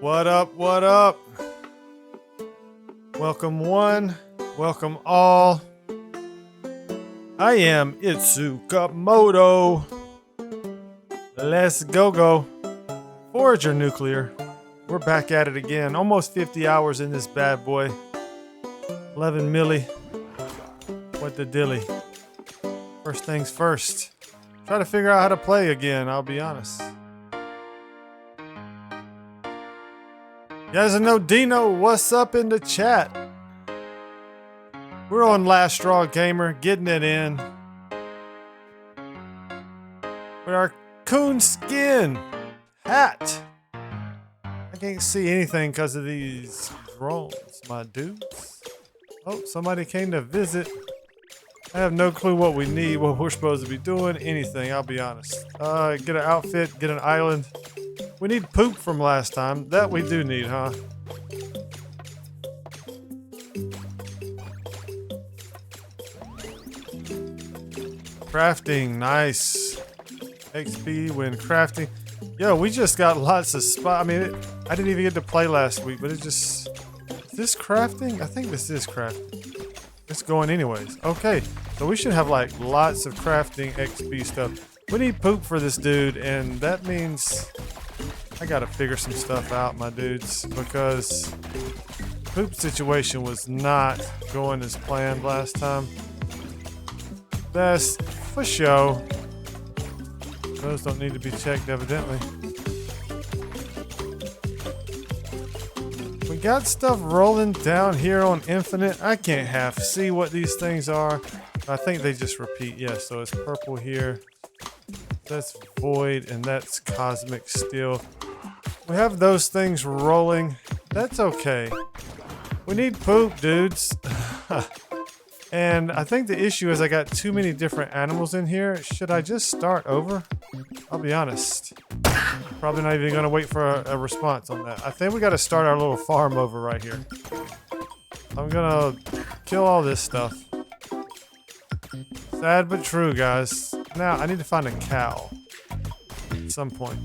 What up? What up? Welcome one, welcome all. I am Itsukamoto. Let's go. Forager Nuclear. We're back at it again. Almost 50 hours in this bad boy. 11 milli. What the dilly? First things first. Try to figure out how to play again, I'll be honest. You guys know Dino, what's up in the chat? We're on Last Straw Gamer, getting it in. With our coon skin hat. I can't see anything because of these drones, my dudes. Oh, somebody came to visit. I have no clue what we need, what we're supposed to be doing, anything, I'll be honest. Get an outfit, get an island. We need poop from last time. That we do need, huh? Crafting, nice. XP when crafting. Yo, we just got lots of spot. I mean, I didn't even get to play last week, but it just... Is this crafting? I think this is crafting. It's going anyways. Okay, so we should have like lots of crafting XP stuff. We need poop for this dude, and that means... I gotta figure some stuff out, my dudes, because poop situation was not going as planned last time. That's for show. Those don't need to be checked, evidently. We got stuff rolling down here on Infinite. I can't half see what these things are. I think they just repeat. Yeah, so it's purple here. That's void, and that's cosmic steel. We have those things rolling. That's okay. We need poop, dudes. And I think the issue is I got too many different animals in here. Should I just start over? I'll be honest. Probably not even gonna wait for a response on that. I think we gotta start our little farm over right here. I'm gonna kill all this stuff. Sad but true, guys. Now, I need to find a cow at some point.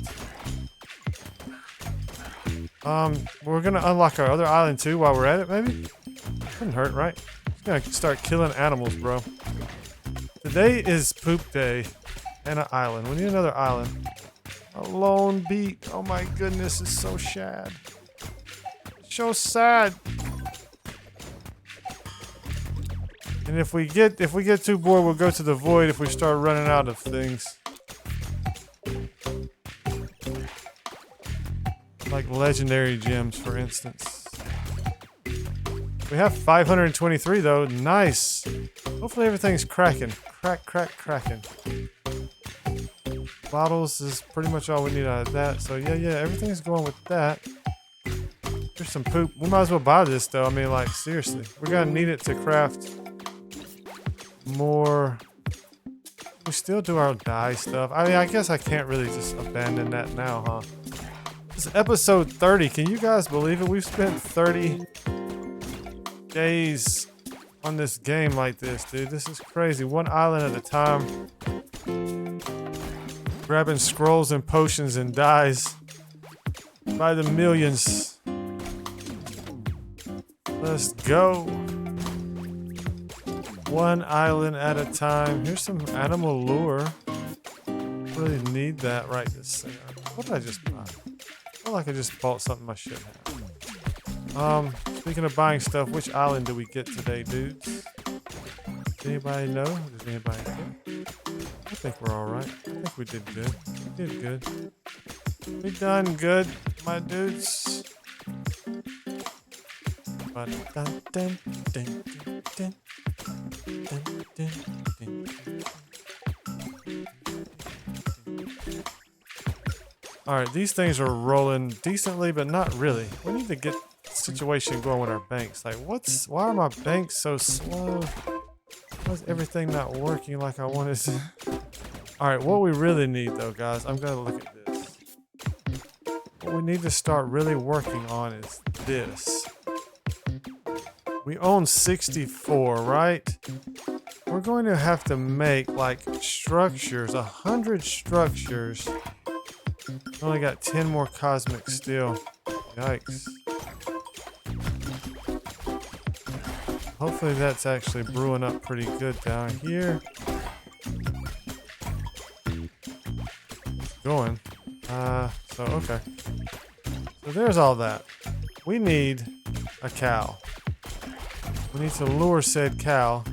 We're gonna unlock our other island too while we're at it, maybe? Couldn't hurt, right? Just gonna start killing animals, bro. Today is poop day and an island. We need another island. A lone beat. Oh my goodness, it's so sad. So sad. And if we get too bored, we'll go to the void if we start running out of things. Like legendary gems, for instance. We have 523 though. Nice. Hopefully everything's cracking. Cracking. Bottles is pretty much all we need out of that. So yeah, everything's going with that. There's some poop. We might as well buy this though. I mean, like, seriously. We're gonna need it to craft more. We still do our dye stuff. I mean, I guess I can't really just abandon that now, huh? This is episode 30. Can you guys believe it? We've spent 30 days on this game like this, dude. This is crazy. One island at a time. Grabbing scrolls and potions and dyes by the millions. Let's go. One island at a time. Here's some animal lure. Really need that right this second. What did I just buy? I feel like I just bought something I shouldn't have. Speaking of buying stuff, which island did we get today, dudes? Does anybody know? Does anybody know? I think we're alright. I think we did good. We did good. We done good, my dudes. Alright, these things are rolling decently, but not really. We need to get the situation going with our banks. Like, why are my banks so slow? Why is everything not working like I wanted to? Alright, what we really need though, guys, I'm gonna look at this. What we need to start really working on is this. We own 64, right? We're going to have to make like structures, 100 structures. Only got 10 more cosmic steel. Yikes. Hopefully that's actually brewing up pretty good down here. Going. So okay. So there's all that. We need a cow. We need to lure said cow.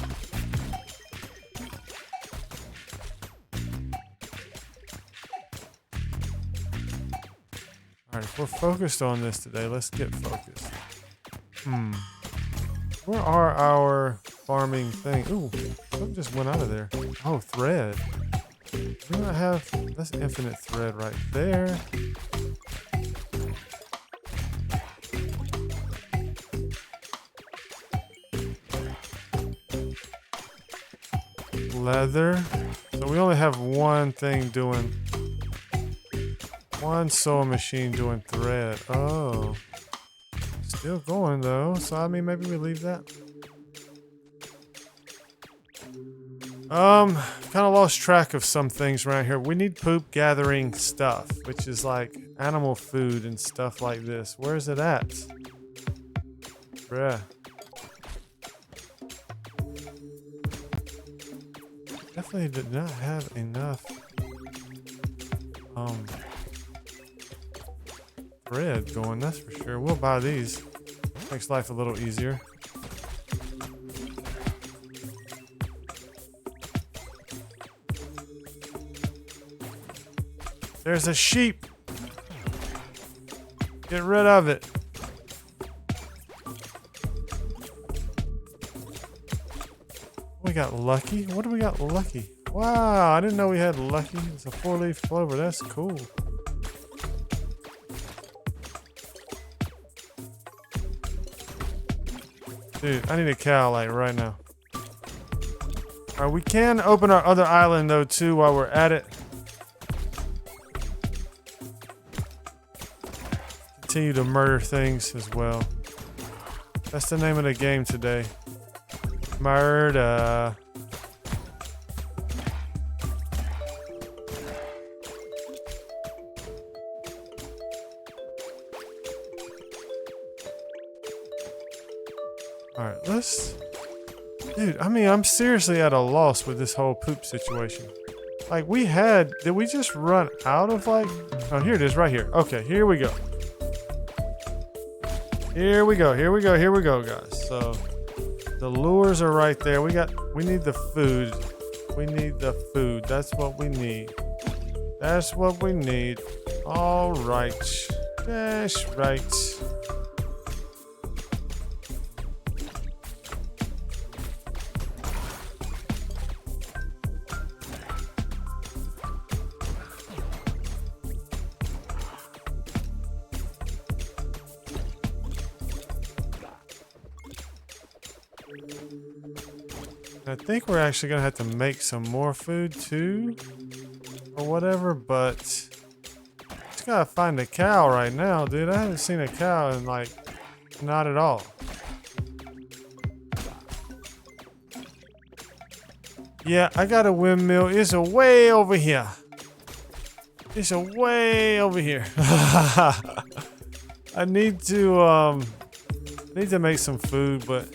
Alright, if we're focused on this today, let's get focused. Where are our farming things? Ooh, something just went out of there. Oh, thread. We don't have... That's infinite thread right there. Leather. So we only have one thing doing... One sewing machine doing thread. Oh. Still going though, so I mean maybe we leave that. Kind of lost track of some things around here. We need poop gathering stuff, which is like animal food and stuff like this. Where is it at? Bruh. Definitely did not have enough thread going, that's for sure. We'll buy these. Makes life a little easier. There's a sheep. Get rid of it. We got lucky. What do we got lucky? Wow, I didn't know we had lucky. It's a 4-leaf clover. That's cool. Dude, I need a cow like right now. Alright, we can open our other island though too while we're at it. Continue to murder things as well. That's the name of the game today. Murder. Alright, let's... Dude, I mean, I'm seriously at a loss with this whole poop situation. Like, we had... Did we just run out of, like... Oh, here it is, right here. Okay, here we go. Here we go, here we go, here we go, guys. So, the lures are right there. We need the food. We need the food. That's what we need. That's what we need. All right. That's right. I think we're actually gonna have to make some more food too, or whatever, but just gotta find a cow right now, dude. I haven't seen a cow in like, not at all. Yeah, I got a windmill. It's a way over here. It's a way over here. I need to make some food, but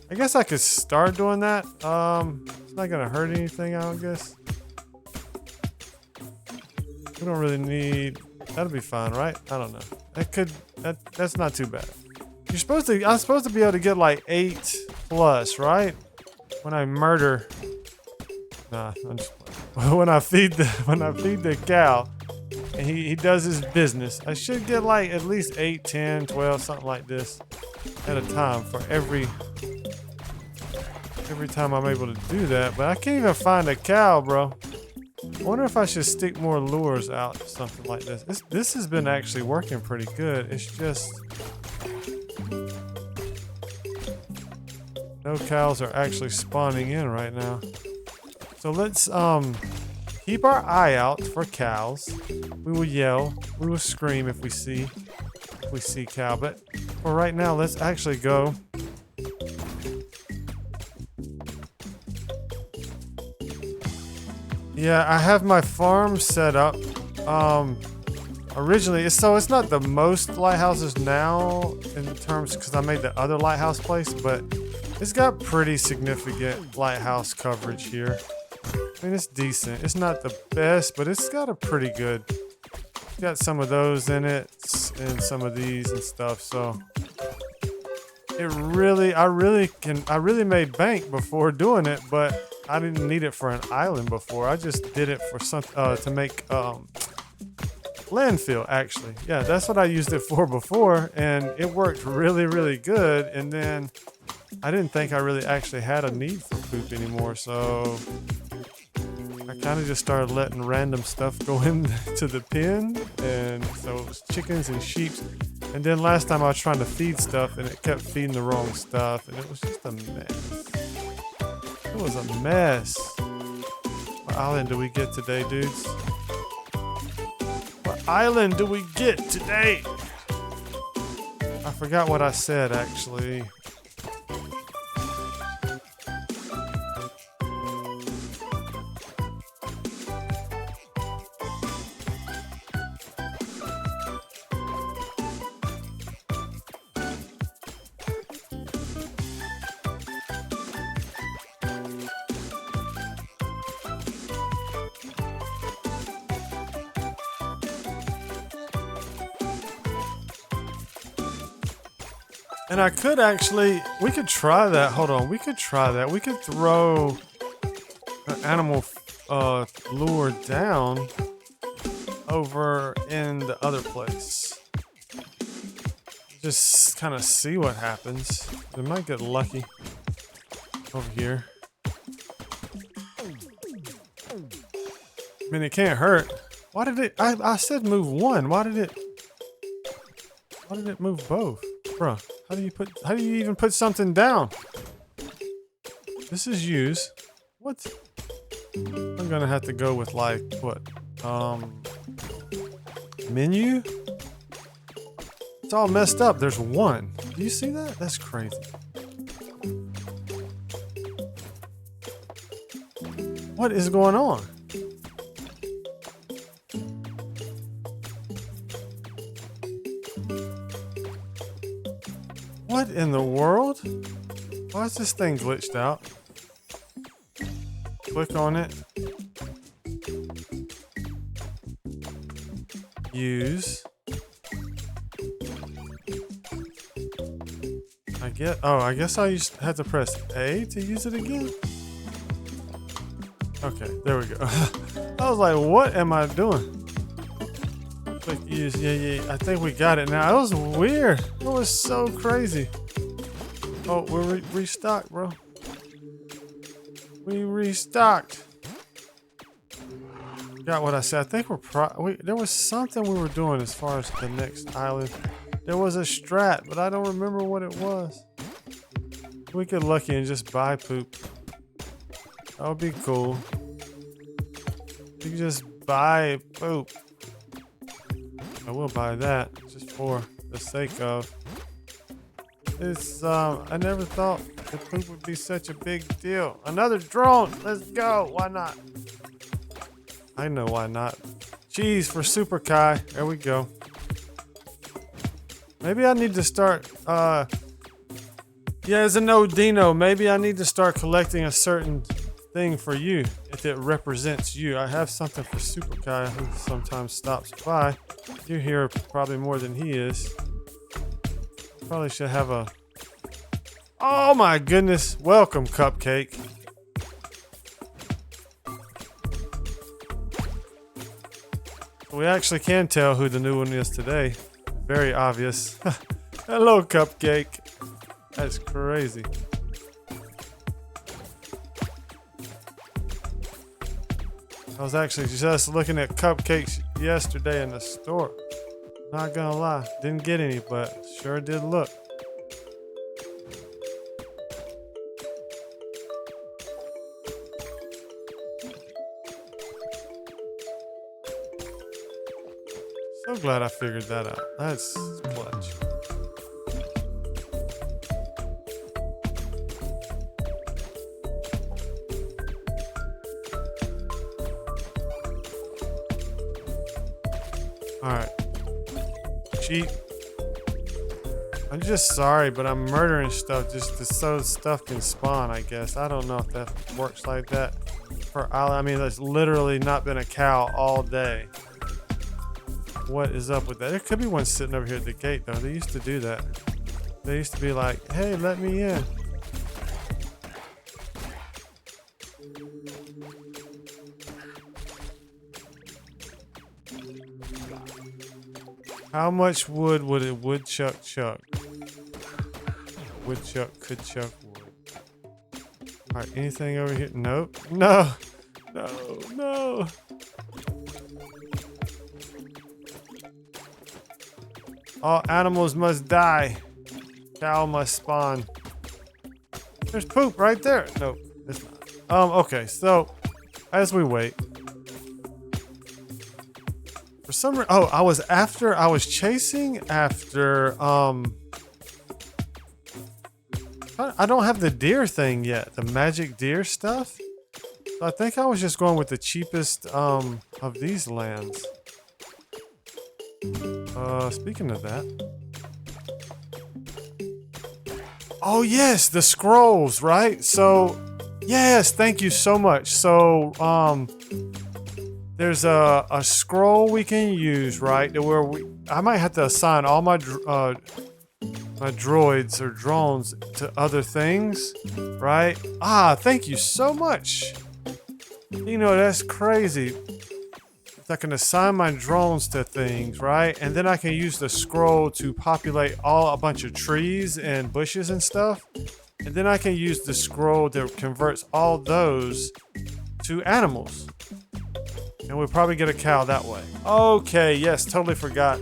I guess I could start doing that. It's not gonna hurt anything, I don't guess. We don't really need... That'll be fine, right? I don't know. That's not too bad. I'm supposed to be able to get like 8+, right? When I murder... Nah, I'm just playing. When I feed the cow and he does his business, I should get like at least 8, 10, 12, something like this at a time for every time I'm able to do that. But I can't even find a cow, bro. I wonder if I should stick more lures out or something like this. This has been actually working pretty good. It's just no cows are actually spawning in right now. So let's keep our eye out for cows. We will yell, we will scream if we see cow. But for right now, let's actually go. Yeah, I have my farm set up. originally, so it's not the most lighthouses now in terms because I made the other lighthouse place, but it's got pretty significant lighthouse coverage here. I mean, it's decent. It's not the best, but it's got a pretty good. It's got some of those in it and some of these and stuff. So I really made bank before doing it, but I didn't need it for an island before. I just did it for to make landfill, actually. Yeah, that's what I used it for before, and it worked really, really good. And then I didn't think I really actually had a need for poop anymore, so I kind of just started letting random stuff go into the pen, and so it was chickens and sheep. And then last time I was trying to feed stuff, and it kept feeding the wrong stuff, and it was just a mess. It was a mess. What island do we get today, dudes? What island do we get today? I forgot what I said, actually. And I could actually, we could try that. Hold on, we could try that. We could throw an animal lure down over in the other place. Just kind of see what happens. We might get lucky over here. I mean, it can't hurt. Why did it, I said move one. Why did it move both? Bruh. How do you even put something down? This is use. What? I'm gonna have to go with like, what? Menu? It's all messed up. There's one. Do you see that? That's crazy. What is going on? What in the world? Why is this thing glitched out? Click on it. Use. I guess I had to press A to use it again. Okay, there we go. I was like, what am I doing? Click use. Yeah. I think we got it now. It was weird. It was so crazy. Oh, we're restocked, bro. We restocked. Got what I said. I think there was something we were doing as far as the next island. There was a strat, but I don't remember what it was. We get lucky and just buy poop. That would be cool. You can just buy poop. I will buy that just for the sake of. It's I never thought the poop would be such a big deal. Another drone. Let's go. Why not? I know why not. Cheese for Super Kai. There we go. Maybe I need to start yeah, as a no Dino, maybe I need to start collecting a certain thing for you if it represents you. I have something for Super Kai who sometimes stops by. You're here probably more than he is. Probably should have a... Oh my goodness. Welcome, Cupcake. We actually can tell who the new one is today. Very obvious. Hello, Cupcake. That's crazy. I was actually just looking at cupcakes yesterday in the store. Not gonna lie, didn't get any, but sure did look. So glad I figured that out. That's clutch. All right. sheep. I'm just sorry, but I'm murdering stuff just so stuff can spawn, I guess. I don't know if that works like that. I mean, there's literally not been a cow all day. What is up with that? There could be one sitting over here at the gate, though. They used to do that. They used to be like, hey, let me in. How much wood would a woodchuck chuck? Woodchuck could chuck wood. Alright, anything over here? Nope. No! No, no! All animals must die. Cow must spawn. There's poop right there. Nope, it's not. Okay, so as we wait. For some reason, I was chasing after, I don't have the deer thing yet, the magic deer stuff. So I think I was just going with the cheapest, of these lands. Speaking of that. Oh yes, the scrolls, right? So, yes, thank you so much. So, there's a scroll we can use, right? Where I might have to assign all my droids or drones to other things, right? Ah, thank you so much. You know, that's crazy. I can assign my drones to things, right? And then I can use the scroll to populate a bunch of trees and bushes and stuff. And then I can use the scroll that converts all those to animals. And we'll probably get a cow that way. Okay, yes, totally forgot.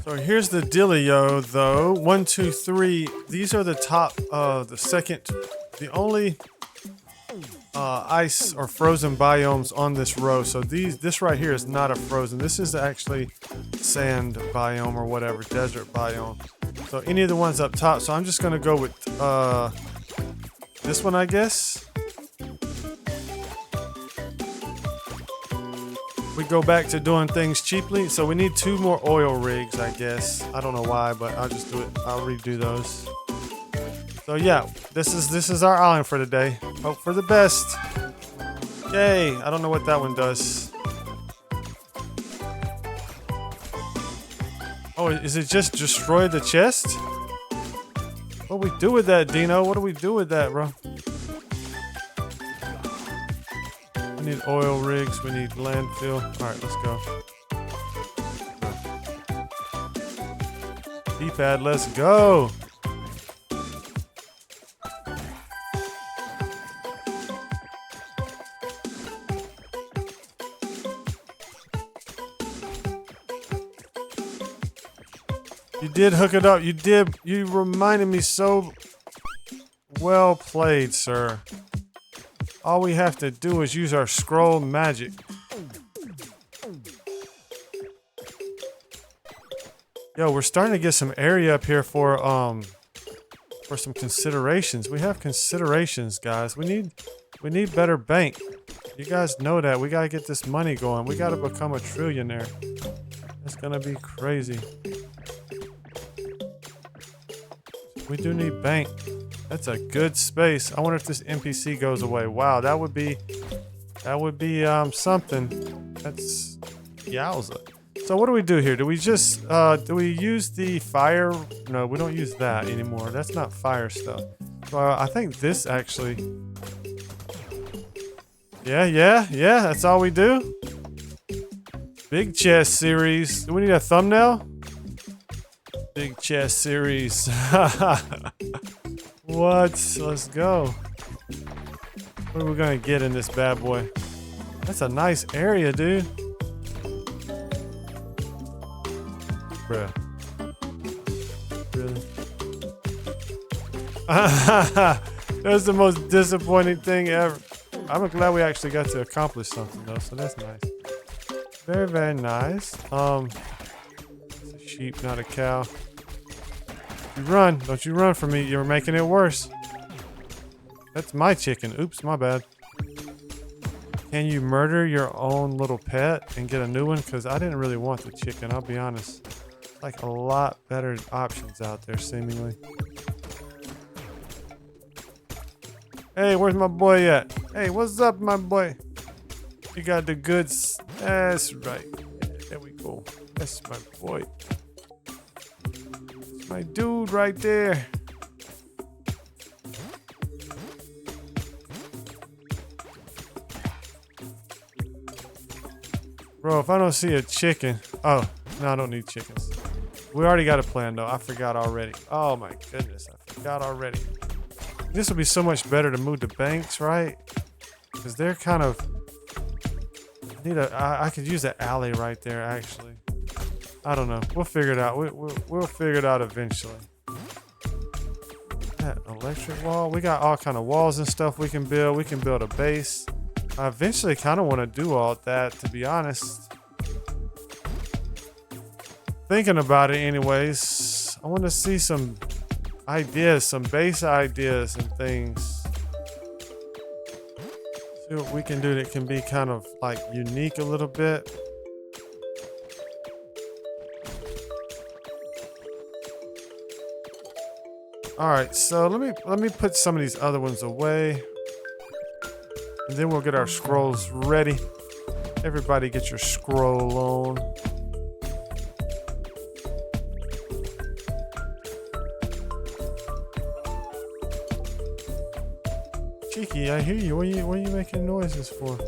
So here's the dealio, though. 1, 2, 3. These are the top, the only ice or frozen biomes on this row. So this right here is not a frozen. This is actually sand biome or whatever, desert biome. So any of the ones up top. So I'm just gonna go with this one, I guess. We go back to doing things cheaply, so we need 2 more oil rigs, I guess. I don't know why, but I'll just do it. I'll redo those. So yeah, this is our island for today. Hope for the best. Yay! I don't know what that one does. Oh, is it just destroy the chest? What do we do with that, Dino? What do we do with that, bro? We need oil rigs, we need landfill. Alright, let's go. D-pad, let's go! You did hook it up, you did. You reminded me so well played, sir. All we have to do is use our scroll magic. Yo, we're starting to get some area up here for some considerations. We have considerations, guys. We need better bank. You guys know that. We gotta get this money going. We gotta become a trillionaire. It's gonna be crazy. We do need bank. That's a good space. I wonder if this NPC goes away. Wow, that would be something. That's yowza. So what do we do here? Do we just do we use the fire? No, we don't use that anymore. That's not fire stuff. So I think this actually. Yeah. That's all we do. Big chest series. Do we need a thumbnail? Big chest series. What? Let's go. What are we gonna get in this bad boy? That's a nice area, dude. Bruh. Really? That's the most disappointing thing ever. I'm glad we actually got to accomplish something though, so that's nice. Very, very nice. It's a sheep, not a cow. You run. Don't you run from me. You're making it worse. That's my chicken. Oops, my bad. Can you murder your own little pet and get a new one? Because I didn't really want the chicken, I'll be honest. Like a lot better options out there, seemingly. Hey, where's my boy at? Hey, what's up, my boy? You got the goods. That's right. Yeah, there we go. That's my boy. That's my dude right there. Bro, if I don't see a chicken. Oh, no, I don't need chickens. We already got a plan, though. I forgot already. Oh, my goodness. I forgot already. This would be so much better to move the banks, right? Because they're kind of... I could use an alley right there, actually. I don't know. We'll figure it out. We'll figure it out eventually. That electric wall. We got all kind of walls and stuff we can build. We can build a base. I eventually kind of want to do all that, to be honest. Thinking about it anyways. I want to see some ideas, some base ideas and things. See what we can do that can be kind of like unique a little bit. All right, so let me put some of these other ones away. And then we'll get our scrolls ready. Everybody get your scroll on. Cheeky, I hear you. What are you making noises for?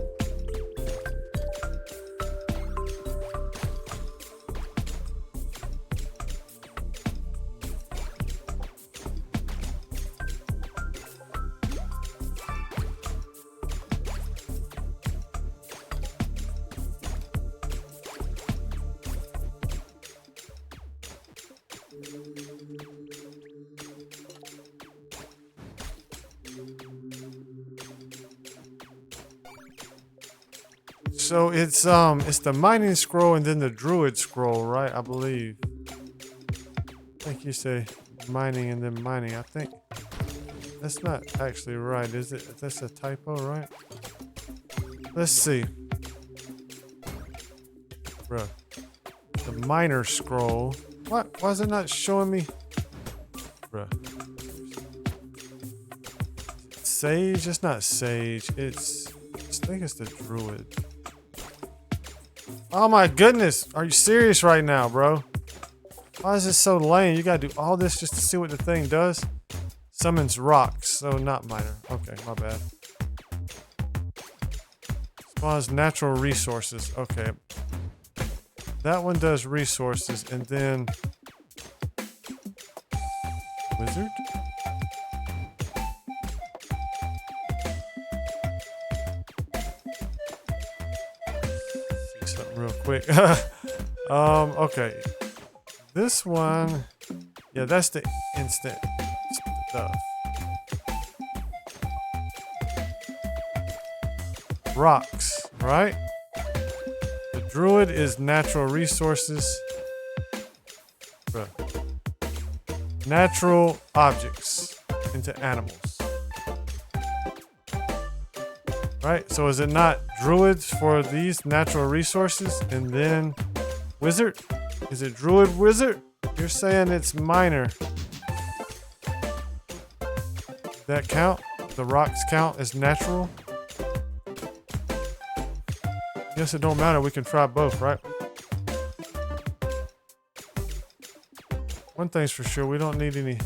So it's the mining scroll and then the druid scroll, right? I believe. I think you say mining and then mining. I think that's not actually right, is it? That's a typo, right? Let's see. Bruh. The miner scroll. What? Why is it not showing me? Bruh. Sage? It's not sage. I think it's the druid. Oh my goodness. Are you serious right now, bro? Why is this so lame? You gotta do all this just to see what the thing does? Summons rocks, so not miner. Okay, my bad. Spawns natural resources. Okay. That one does resources, and then... Wizard? Real quick. Okay. This one, yeah, that's the instant stuff. Rocks, right? The druid is natural resources. Bruh. Natural objects into animals. Right? So is it not druids for these natural resources and then wizard? Is it druid wizard? You're saying it's miner. That count? The rocks count as natural? Guess it don't matter. We can try both, right? One thing's for sure. We don't need any.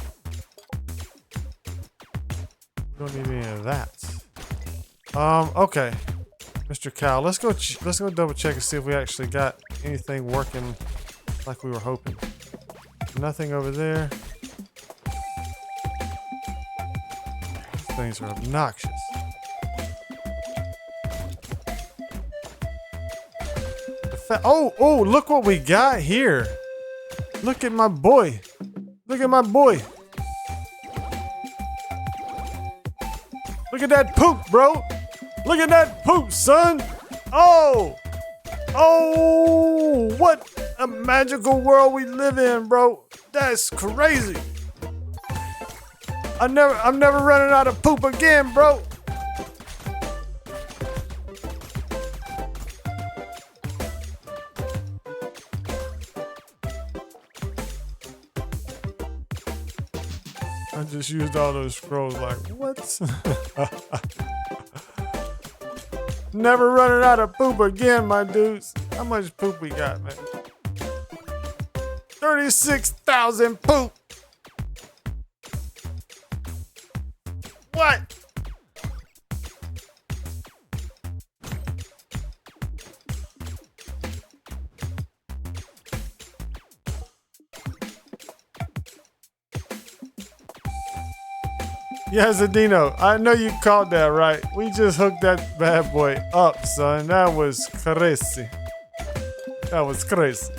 We don't need any of that. Okay, Mr. Cow, let's go double check and see if we actually got anything working like we were hoping. Nothing over there. These things are obnoxious. Oh, look what we got here. Look at my boy. Look at my boy. Look at that poop, bro. Look at that poop, son. Oh. Oh, what a magical world we live in, bro. That's crazy. I'm never running out of poop again, bro. I just used all those scrolls like, what? Never running out of poop again, my dudes. How much poop we got, man? 36,000 poop. What? Yeah, Zadino, I know you caught that right. We just hooked that bad boy up, son. That was crazy. That was crazy.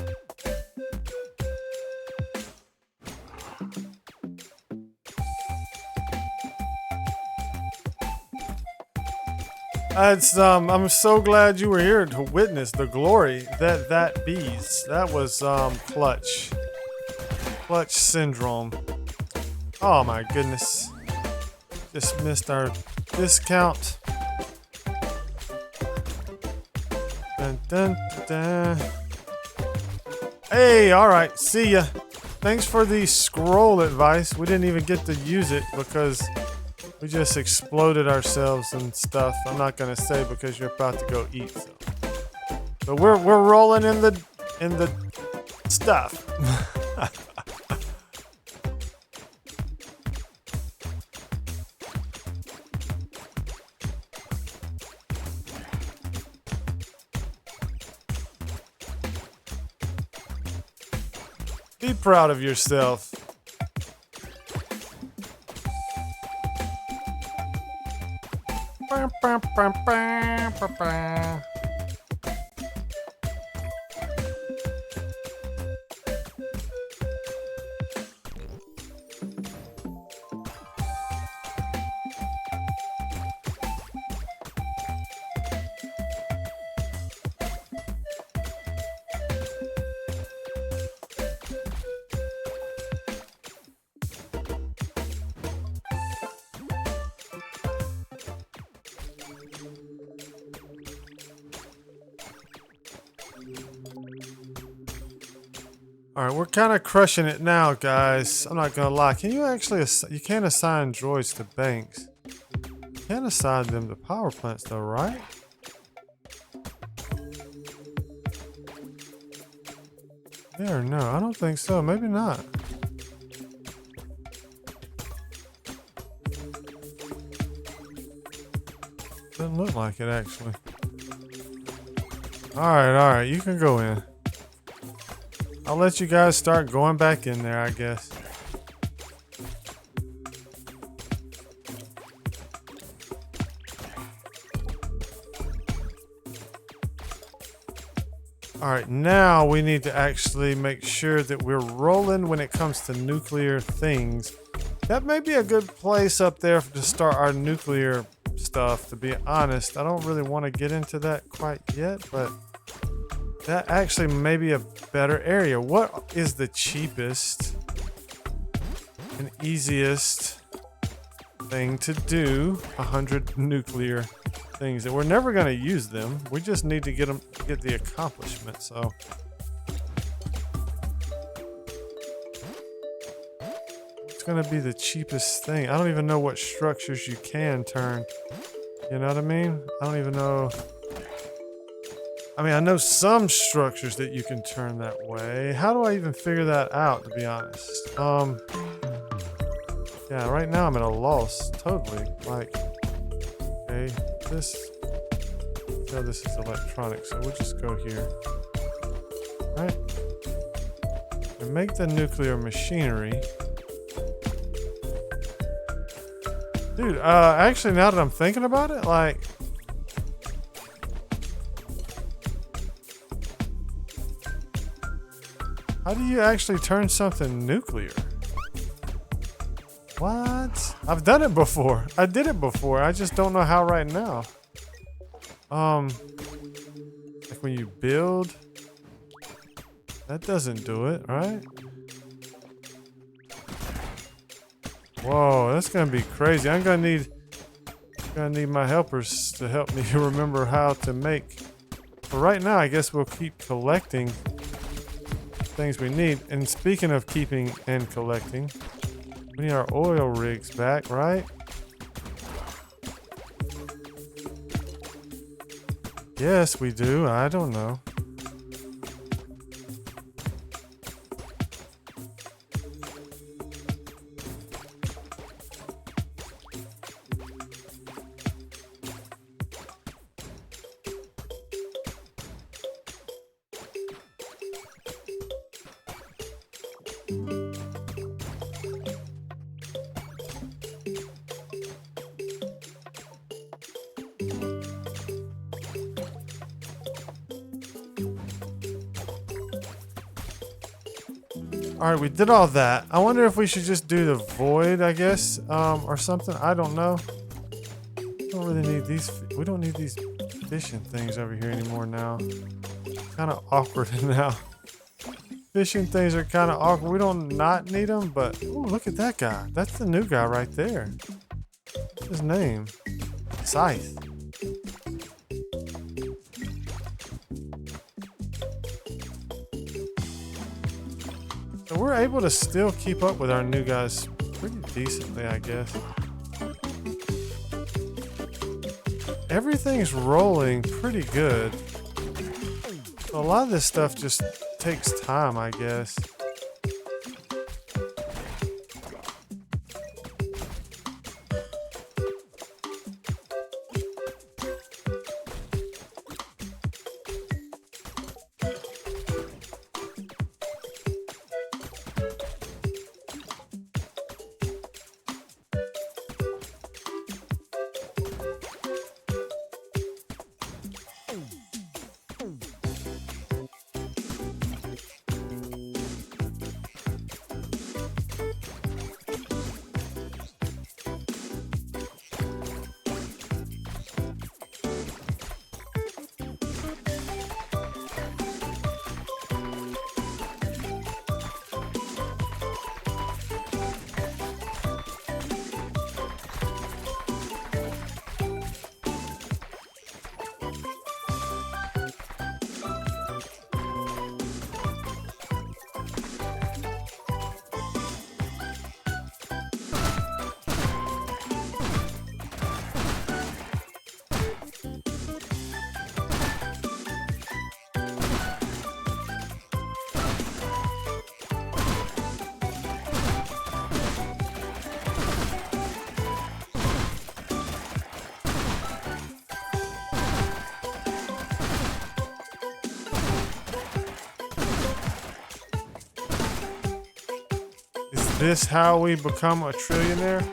I'm so glad you were here to witness the glory that bees. That was clutch. Clutch syndrome. Oh my goodness. Just missed our discount. Dun, dun, dun, dun. Hey, alright, see ya. Thanks for the scroll advice. We didn't even get to use it because we just exploded ourselves and stuff. I'm not gonna say because you're about to go eat. So we're rolling in the stuff. Be proud of yourself. Alright, we're kind of crushing it now, guys. I'm not gonna lie. Can you actually... You can't assign droids to banks. You can't assign them to power plants, though, right? Yeah or no? I don't think so. Maybe not. Doesn't look like it, actually. Alright. You can go in. I'll let you guys start going back in there, I guess. Alright, now we need to actually make sure that we're rolling when it comes to nuclear things. That may be a good place up there to start our nuclear stuff, to be honest. I don't really want to get into that quite yet, but that actually may be a better area. What is the cheapest and easiest thing to do? 100 nuclear things that we're never going to use them. We just need to get the accomplishment. So it's going to be the cheapest thing. I don't even know what structures you can turn. You know what I mean? I don't even know. I mean, I know some structures that you can turn that way. How do I even figure that out, to be honest? Yeah, right now I'm at a loss, totally. Like, okay, this is electronic, so we'll just go here. Right? And make the nuclear machinery. Dude, actually, now that I'm thinking about it, like, How do you actually turn something nuclear? What? I've done it before. I did it before. I just don't know how right now. Like when you build, that doesn't do it, right? Whoa, that's gonna be crazy. I'm gonna need my helpers to help me remember how to make. But right now, I guess we'll keep collecting things we need. And speaking of keeping and collecting, we need our oil rigs back, right? Yes, we do. I don't know. All right, we did all that. I wonder if we should just do the void, I guess, or something. I don't know. We don't really need these. We don't need these fishing things over here anymore now. Kind of awkward now. Fishing things are kind of awkward. We don't not need them, but ooh, look at that guy. That's the new guy right there. What's his name? Scythe. So we're able to still keep up with our new guys pretty decently, I guess. Everything's rolling pretty good. So a lot of this stuff just takes time, I guess. Is this how we become a trillionaire?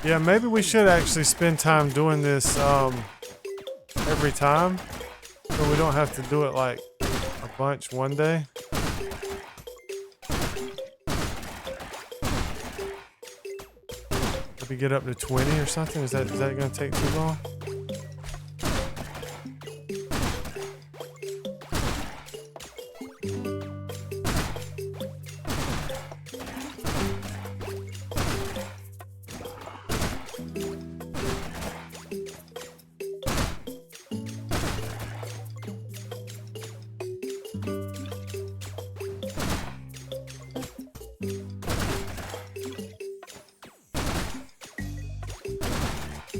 Yeah, maybe we should actually spend time doing this every time, so we don't have to do it like a bunch one day. Maybe get up to 20 or something. Is that gonna take too long?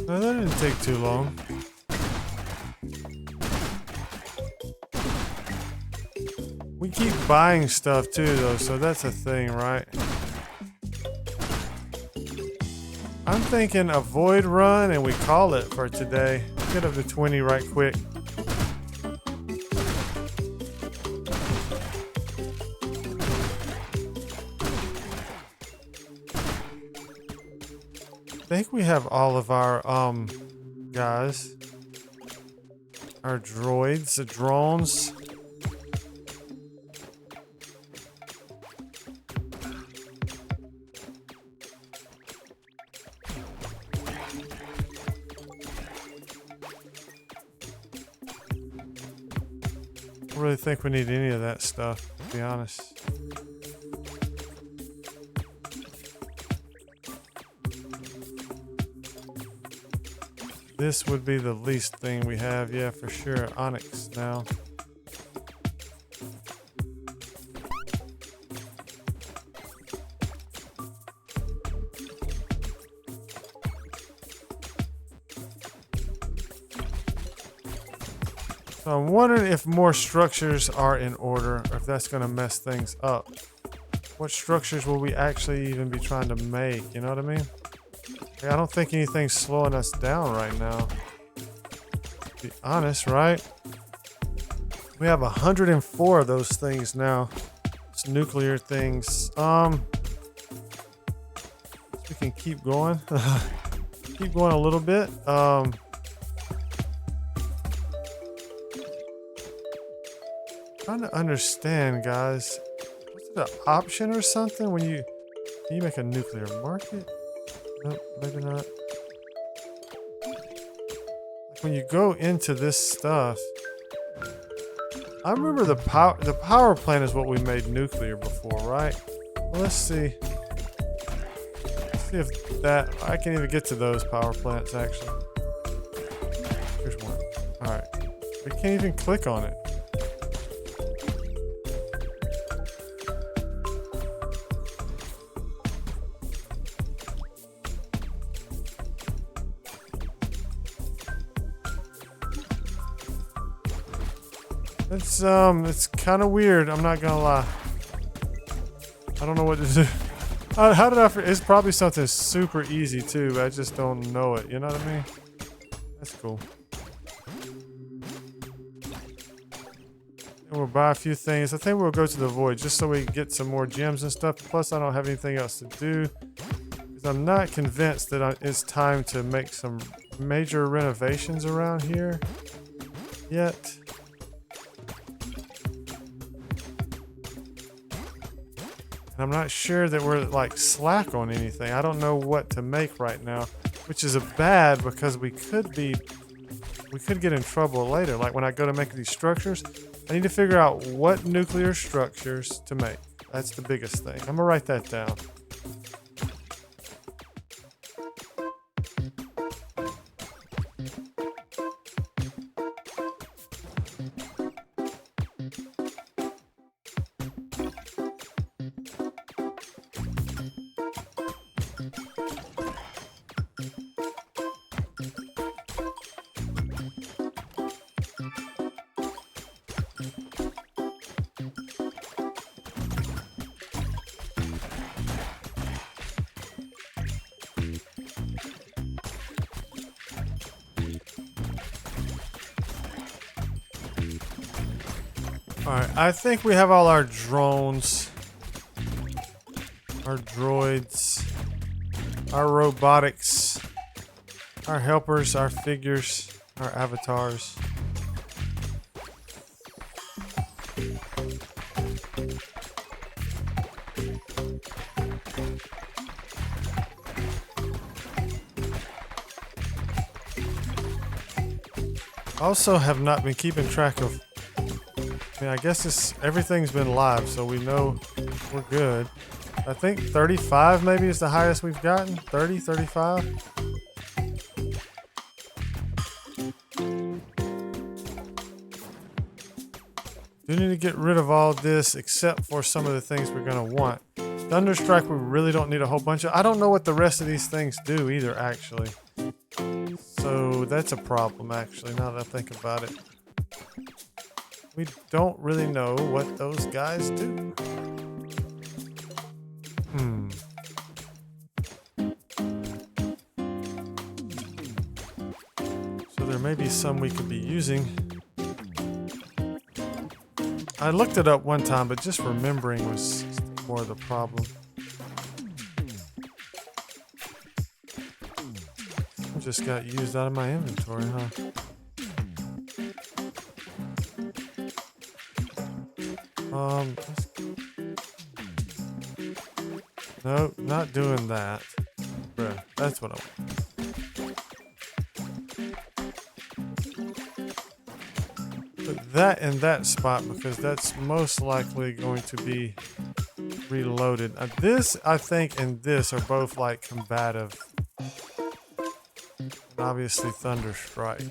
No, that didn't take too long. We keep buying stuff too, though, so that's a thing, right? I'm thinking a void run and we call it for today. Get up to 20 right quick. I think we have all of our guys. Our droids, the drones. I don't really think we need any of that stuff, to be honest. This would be the least thing we have, yeah, for sure. Onyx now. So I'm wondering if more structures are in order, or if that's going to mess things up. What structures will we actually even be trying to make? You know what I mean? I don't think anything's slowing us down right now. To be honest, right? We have 104 of those things now. It's nuclear things. We can keep going. Keep going a little bit. Trying to understand, guys. Was it an option or something when you can you make a nuclear market? Nope, maybe not. When you go into this stuff, I remember the power plant is what we made nuclear before, right? Well, let's see. Let's see if that I can even get to those power plants actually. Here's one. All right, we can't even click on it. It's kind of weird. I'm not gonna lie. I don't know what to do. How did I? It's probably something super easy too. But I just don't know it. You know what I mean? That's cool. And we'll buy a few things. I think we'll go to the void just so we can get some more gems and stuff. Plus, I don't have anything else to do. Because I'm not convinced that it's time to make some major renovations around here yet. I'm not sure that we're like slack on anything. I don't know what to make right now, which is a bad because we could get in trouble later. Like when I go to make these structures, I need to figure out what nuclear structures to make. That's the biggest thing. I'm gonna write that down. Alright, I think we have all our drones, our droids, our robotics, our helpers, our figures, our avatars. Also have not been keeping track of. I mean, I guess everything's been live, so we know we're good. I think 35 maybe is the highest we've gotten. 30, 35. Do need to get rid of all this except for some of the things we're going to want. Thunderstrike we really don't need a whole bunch of. I don't know what the rest of these things do either, actually. So that's a problem, actually, now that I think about it. We don't really know what those guys do. So there may be some we could be using. I looked it up one time, but just remembering was more of the problem. just got used out of my inventory, huh? No, not doing that. Bruh, that's what I want. Put that in that spot because that's most likely going to be reloaded. This, I think, and this are both like combative. And obviously Thunder Strike.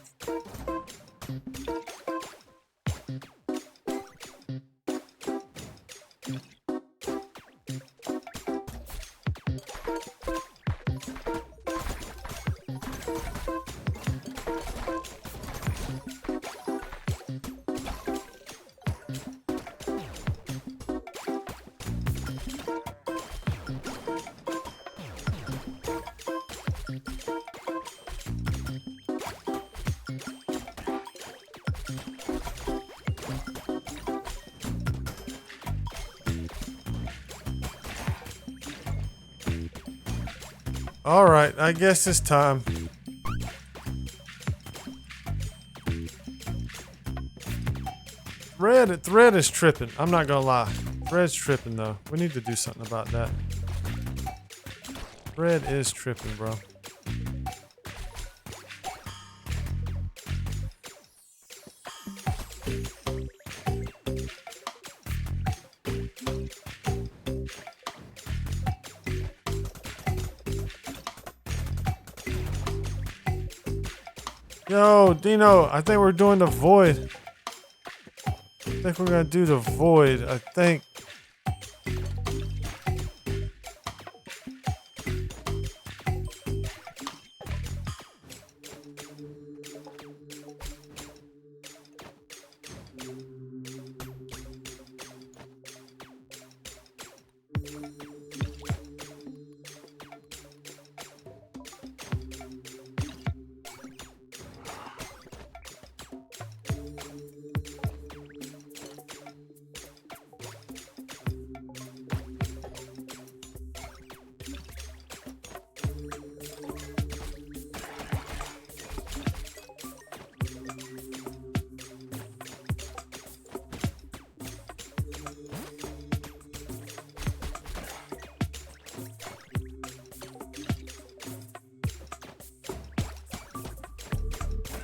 All right, I guess it's time. Thread is tripping. I'm not gonna lie. Thread's tripping though. We need to do something about that. Thread is tripping, bro. Yo, Dino, I think we're doing the void. I think we're gonna do the void, I think.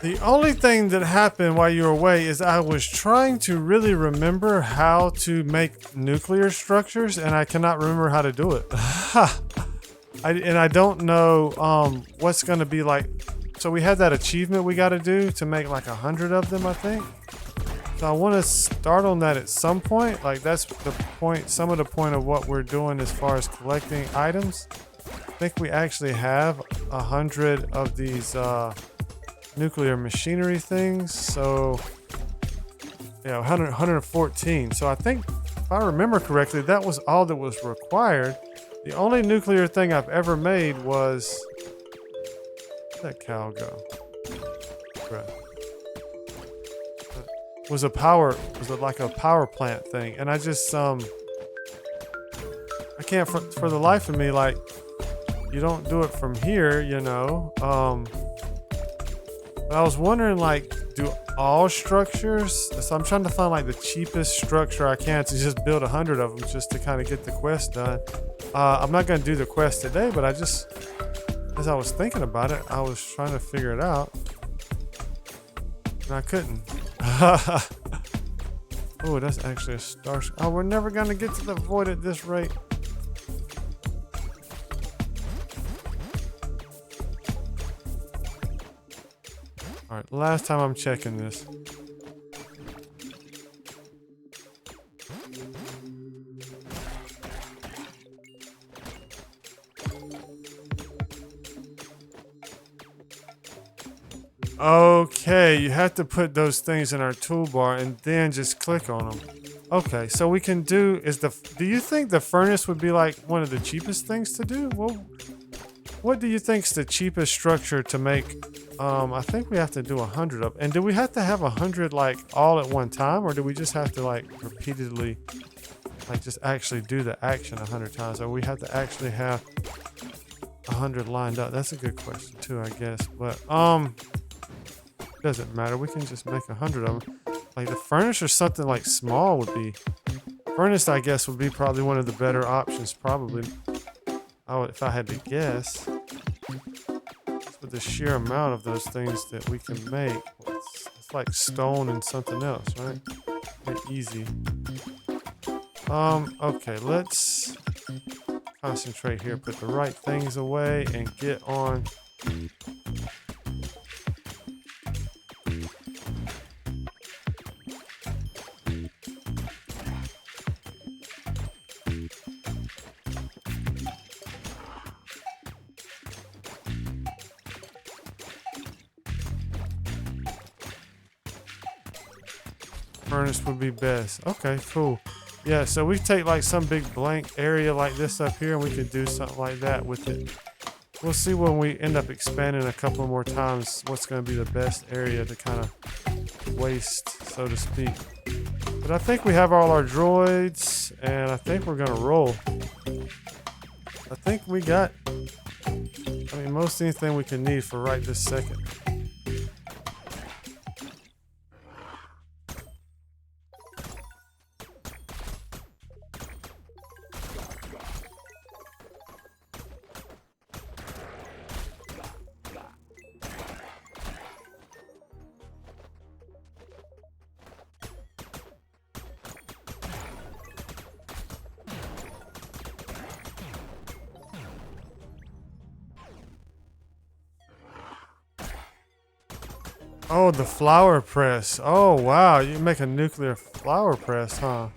The only thing that happened while you were away is I was trying to really remember how to make nuclear structures, and I cannot remember how to do it. I don't know what's going to be like. So we had that achievement we got to do to make like 100 of them, I think. So I want to start on that at some point. Like that's the point, some of the point of what we're doing as far as collecting items. I think we actually have 100 of these nuclear machinery things, so yeah, 114. So I think if I remember correctly, that was all that was required. The only nuclear thing I've ever made was, where'd that cow go? Right. Was like a power plant thing, and I just I can't for the life of me, like, you don't do it from here, you know. But I was wondering, like, do all structures? So I'm trying to find like the cheapest structure I can to just build 100 of them just to kind of get the quest done. I'm not going to do the quest today, but I just, as I was thinking about it, I was trying to figure it out. And I couldn't. Oh, that's actually a star. Oh, we're never going to get to the void at this rate. All right, last time I'm checking this. Okay, you have to put those things in our toolbar and then just click on them. Okay, so we can do, do you think the furnace would be like one of the cheapest things to do? Well, what do you think's the cheapest structure to make? I think we have to do 100 of, and do we have to have 100 like all at one time, or do we just have to like repeatedly, like just actually do the action 100 times, or we have to actually have 100 lined up? That's a good question too, I guess. But doesn't matter. We can just make 100 of them. Like the furnace or something like small would be. Furnace, I guess, would be probably one of the better options. Probably, if I had to guess. With the sheer amount of those things that we can make, it's like stone and something else, right? Make easy. Okay, let's concentrate here, put the right things away, and get on. Furnace would be best. Okay, cool. Yeah, so we take like some big blank area like this up here and we could do something like that with it. We'll see when we end up expanding a couple more times what's going to be the best area to kind of waste, so to speak. But I think we have all our droids and I think we're going to roll. I think we got, most anything we can need for right this second. Oh, the flower press. Oh, wow. You make a nuclear flower press, huh?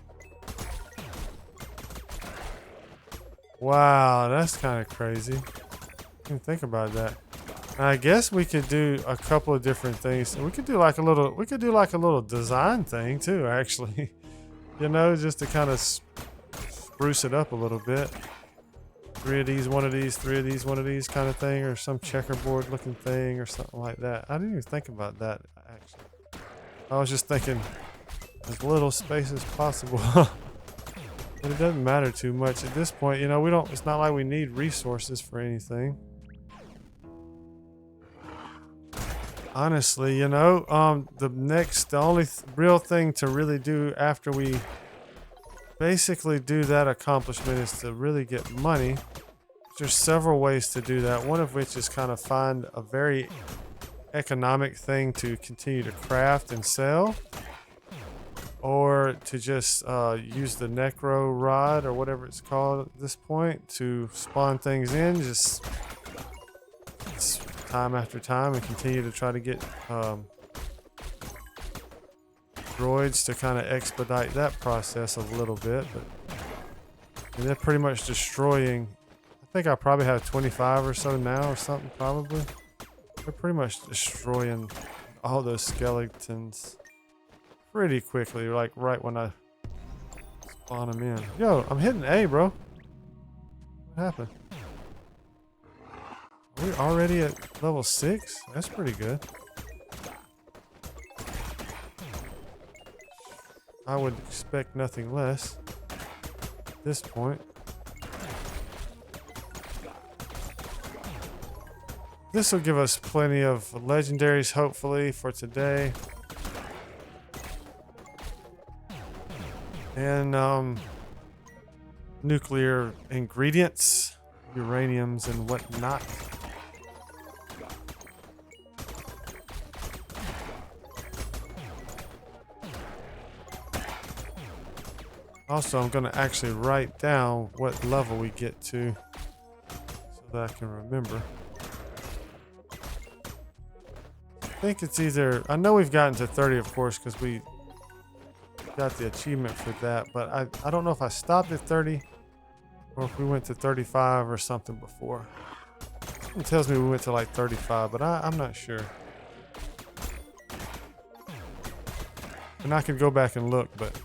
Wow, that's kind of crazy. I didn't think about that. I guess we could do a couple of different things. We could do like a little design thing too, actually. You know, just to kind of spruce it up a little bit. 3 of these, 1 of these, 3 of these, 1 of these kind of thing, or some checkerboard looking thing or something like that. I didn't even think about that, actually. I was just thinking as little space as possible. But it doesn't matter too much at this point. You know, it's not like we need resources for anything. Honestly, you know, the only real thing to really do after we basically do that accomplishment is to really get money. There's several ways to do that, one of which is kind of find a very economic thing to continue to craft and sell, or to just use the necro rod or whatever it's called at this point to spawn things in just time after time and continue to try to get droids to kind of expedite that process a little bit. But they're pretty much destroying. I think I probably have 25 or so now or something, probably. They're pretty much destroying all those skeletons pretty quickly, like right when I spawn them in. Yo, I'm hitting A, bro. What happened? Are we already at level 6? That's pretty good. I would expect nothing less at this point. This will give us plenty of legendaries, hopefully, for today. And nuclear ingredients, uraniums and whatnot. Also, I'm going to actually write down what level we get to so that I can remember. I think it's either, I know we've gotten to 30, of course, because we got the achievement for that, but I don't know if I stopped at 30 or if we went to 35 or something before. It tells me we went to like 35, but I'm not sure. And I could go back and look, but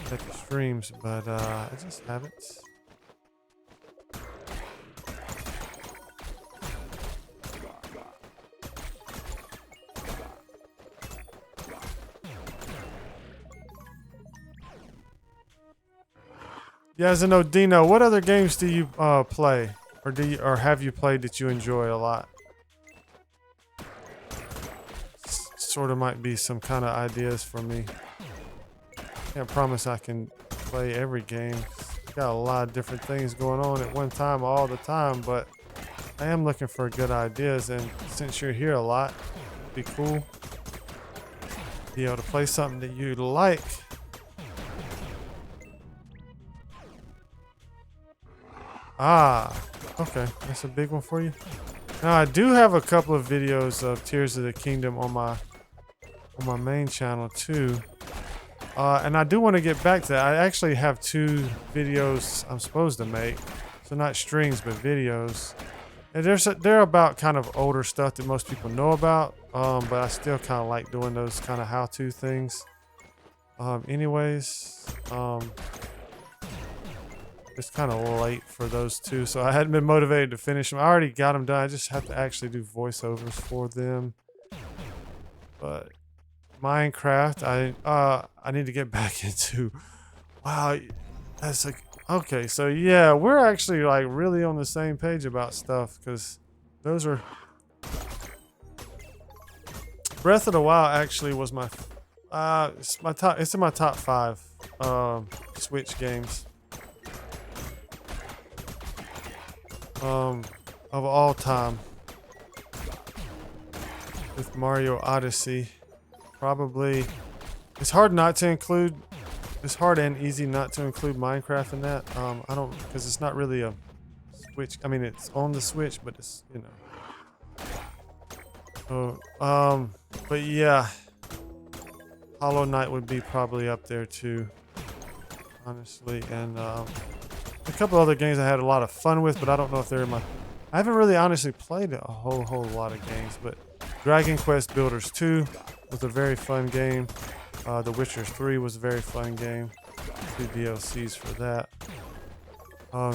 check the streams, but I just haven't. Yeah, as I know, Dino, what other games do you play? Or or have you played that you enjoy a lot? Sort of might be some kind of ideas for me. Can't promise I can play every game. Got a lot of different things going on at one time all the time, but I am looking for good ideas, and since you're here a lot, it'd be cool to be able to play something that you like. Ah, okay, that's a big one for you. Now I do have a couple of videos of Tears of the Kingdom on my main channel too. And I do want to get back to that. I actually have 2 videos I'm supposed to make. So not streams, but videos. And they're about kind of older stuff that most people know about. But I still kind of like doing those kind of how-to things. Anyways, it's kind of late for those 2. So I hadn't been motivated to finish them. I already got them done. I just have to actually do voiceovers for them. But Minecraft, I need to get back into. Wow, that's like okay. So yeah, we're actually like really on the same page about stuff because those are Breath of the Wild. Actually, was my it's my top. It's in my top 5 Switch games of all time, with Mario Odyssey. Probably, it's hard not to include. It's hard and easy not to include Minecraft in that. I don't, because it's not really a Switch. I mean, it's on the Switch, but it's, you know. So, but yeah, Hollow Knight would be probably up there too, honestly. And a couple other games I had a lot of fun with, but I don't know if they're in my. I haven't really honestly played a whole lot of games, but Dragon Quest Builders 2 was a very fun game. The Witcher 3 was a very fun game. 2 DLCs for that.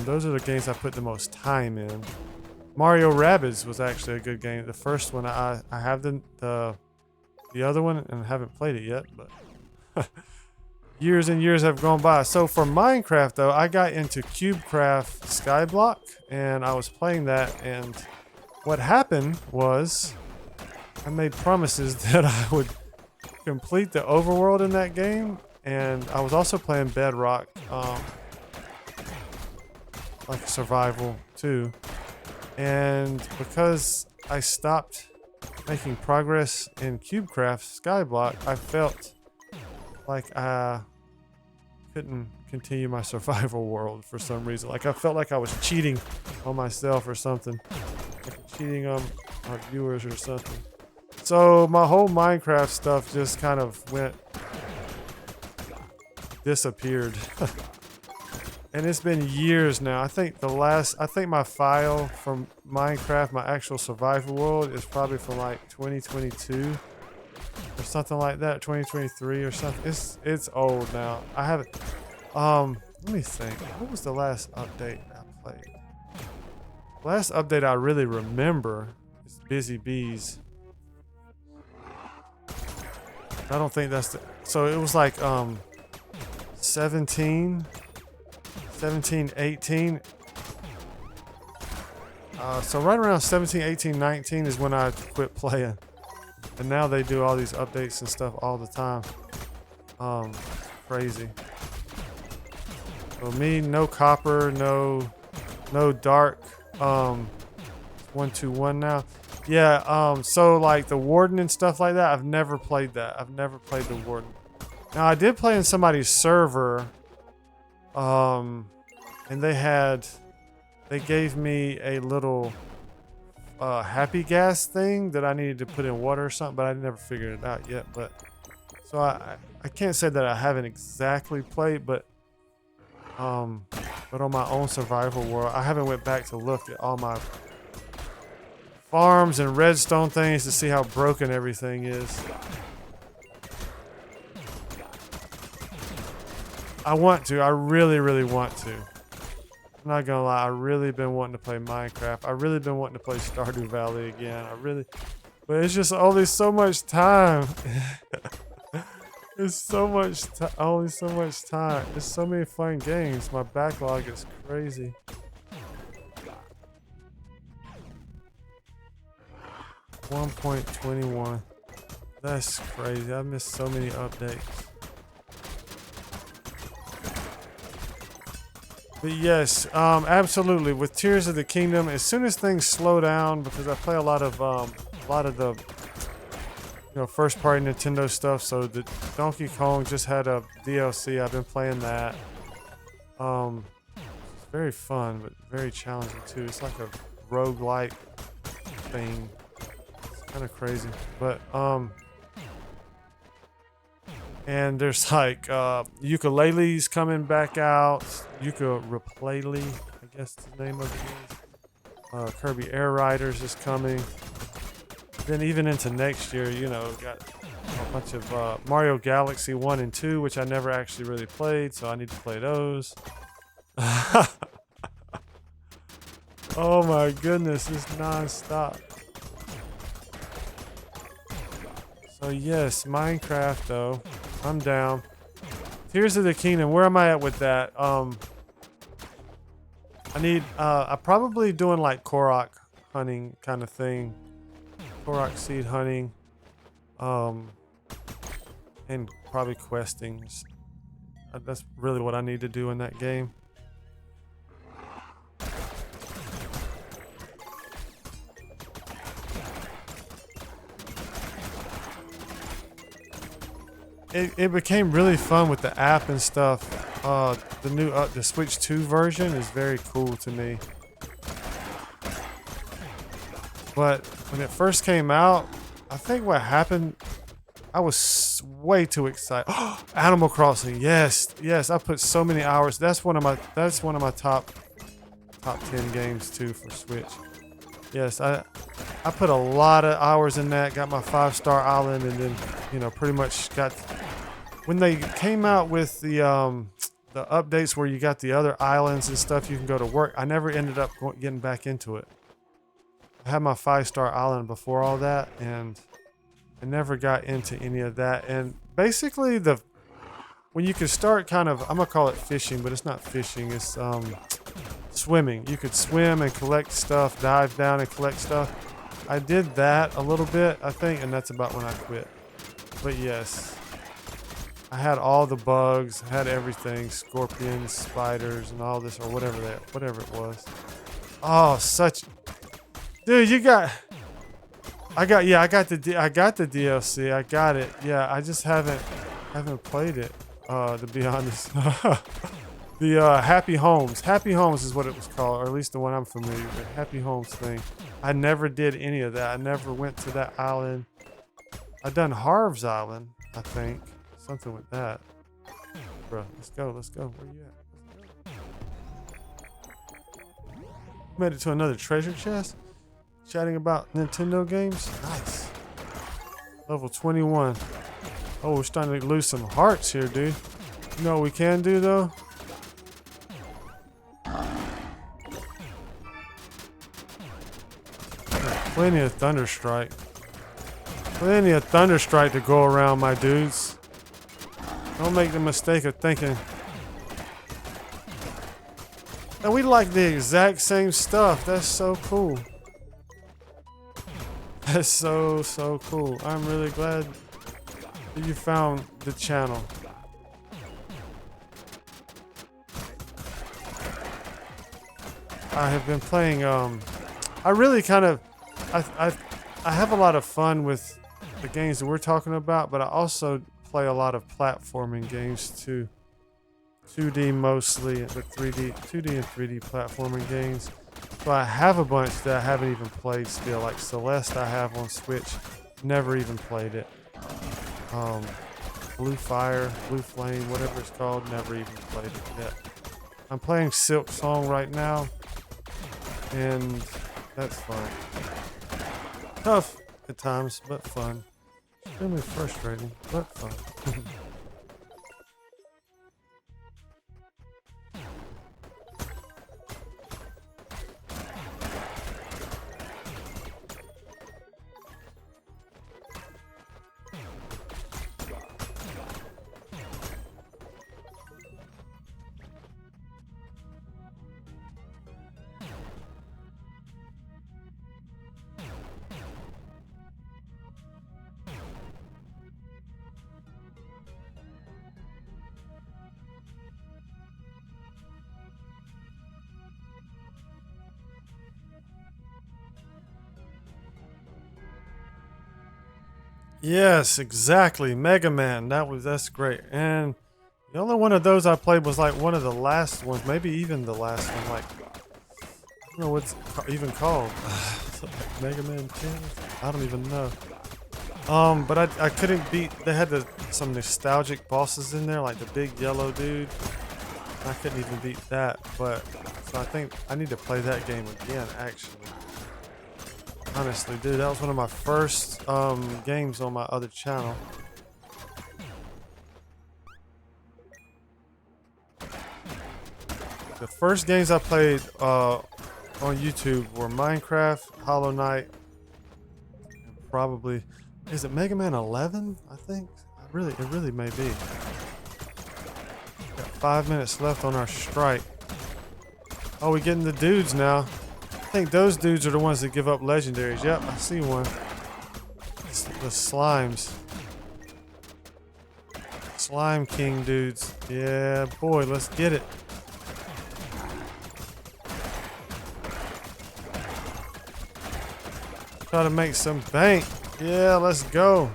Those are the games I put the most time in. Mario Rabbids was actually a good game. The first one, I have the other one and haven't played it yet, but years and years have gone by. So for Minecraft though, I got into CubeCraft Skyblock and I was playing that, and what happened was I made promises that I would complete the overworld in that game, and I was also playing Bedrock, like survival too. And because I stopped making progress in CubeCraft Skyblock, I felt like I couldn't continue my survival world for some reason. Like I felt like I was cheating on myself or something, like cheating on our viewers or something. So my whole Minecraft stuff just kind of disappeared. And it's been years now. I think my file from Minecraft, my actual survival world, is probably from like 2022 or something like that, 2023 or something. It's old now. I haven't. Let me think. What was the last update I played? Last update I really remember is Busy Bees. I don't think that's the. So it was like 17, 18. So right around 17, 18, 19 is when I quit playing. And now they do all these updates and stuff all the time. Crazy. So me, no copper, no dark. 121 now. Yeah, so like the Warden and stuff like that, I've never played that. I've never played the Warden. Now I did play in somebody's server. And they gave me a little happy gas thing that I needed to put in water or something, but I never figured it out yet. But so I can't say that I haven't exactly played, but on my own survival world, I haven't went back to look at all my farms and redstone things to see how broken everything is. I want to. I really, really want to. I'm not gonna lie. I really been wanting to play Minecraft. I really been wanting to play Stardew Valley again. But it's just only so much time. It's so much only so much time. There's so many fun games. My backlog is crazy. 1.21. That's crazy. I missed so many updates. But yes, absolutely. With Tears of the Kingdom, as soon as things slow down, because I play a lot of the first-party Nintendo stuff. So the Donkey Kong just had a DLC. I've been playing that. It's very fun, but very challenging too. It's like a roguelike thing. It's kind of crazy, but and there's like ukuleles coming back out. Ukulele, I guess the name of it is. Kirby Air Riders is coming. Then even into next year, got a bunch of Mario Galaxy 1 and 2, which I never actually really played, so I need to play those. Oh my goodness, it's non-stop. So yes, Minecraft though. I'm down. Tears of the Kingdom, where am I at with that? I'm probably doing like Korok hunting kind of thing. Korok seed hunting. And probably questing. That's really what I need to do in that game. It became really fun with the app and stuff. The new the Switch 2 version is very cool to me. But when it first came out, I think what happened, I was way too excited. Animal Crossing, yes, I put so many hours. That's one of my top 10 games too for Switch. Yes, I put a lot of hours in that. Got my 5-star island, and then pretty much got. When they came out with the updates where you got the other islands and stuff, you can go to work. I never ended up getting back into it. I had my 5-star island before all that, and I never got into any of that. And basically, when you could start kind of, I'm gonna call it fishing, but it's not fishing. It's swimming. You could swim and collect stuff, dive down and collect stuff. I did that a little bit, I think, and that's about when I quit. But yes, I had all the bugs, had everything, scorpions, spiders, and all this, or whatever it was. Oh, dude, I got the DLC. I got it. Yeah, I just haven't played it, to be honest. The Happy Homes. Happy Homes is what it was called, or at least the one I'm familiar with. Happy Homes thing. I never did any of that. I never went to that island. I done Harv's Island, I think. Something with that. Bro, let's go. Where you at? Made it to another treasure chest. Chatting about Nintendo games. Nice. Level 21. Oh, we're starting to lose some hearts here, dude. You know what we can do, though? Plenty of Thunderstrike. Plenty of Thunderstrike to go around, my dudes. Don't make the mistake of thinking. And we like the exact same stuff. That's so cool. That's so cool. I'm really glad that you found the channel. I have been playing, I really kind of, I have a lot of fun with the games that we're talking about, but I also play a lot of platforming games too. 2D mostly, but 2D and 3D platforming games. So I have a bunch that I haven't even played still, like Celeste I have on Switch, never even played it. Blue Fire, Blue Flame, whatever it's called, never even played it yet. I'm playing Silk Song right now, and that's fun. Tough at times, but fun. Extremely frustrating, but fun. Yes, exactly. Mega Man. That's great. And the only one of those I played was like one of the last ones, maybe even the last one. Like I don't know what's even called. Like Mega Man 10. I don't even know. But I couldn't beat. They had some nostalgic bosses in there, like the big yellow dude. I couldn't even beat that. But so I think I need to play that game again. Actually. Honestly, dude, that was one of my first games on my other channel. The first games I played on YouTube were Minecraft, Hollow Knight, and probably is it Mega Man 11? I think it really may be. Got 5 minutes left on our strike. Oh, we getting the dudes now. I think those dudes are the ones that give up legendaries. Yep, I see one. It's the slimes. Slime King dudes. Yeah, boy, let's get it. Try to make some bank. Yeah, let's go.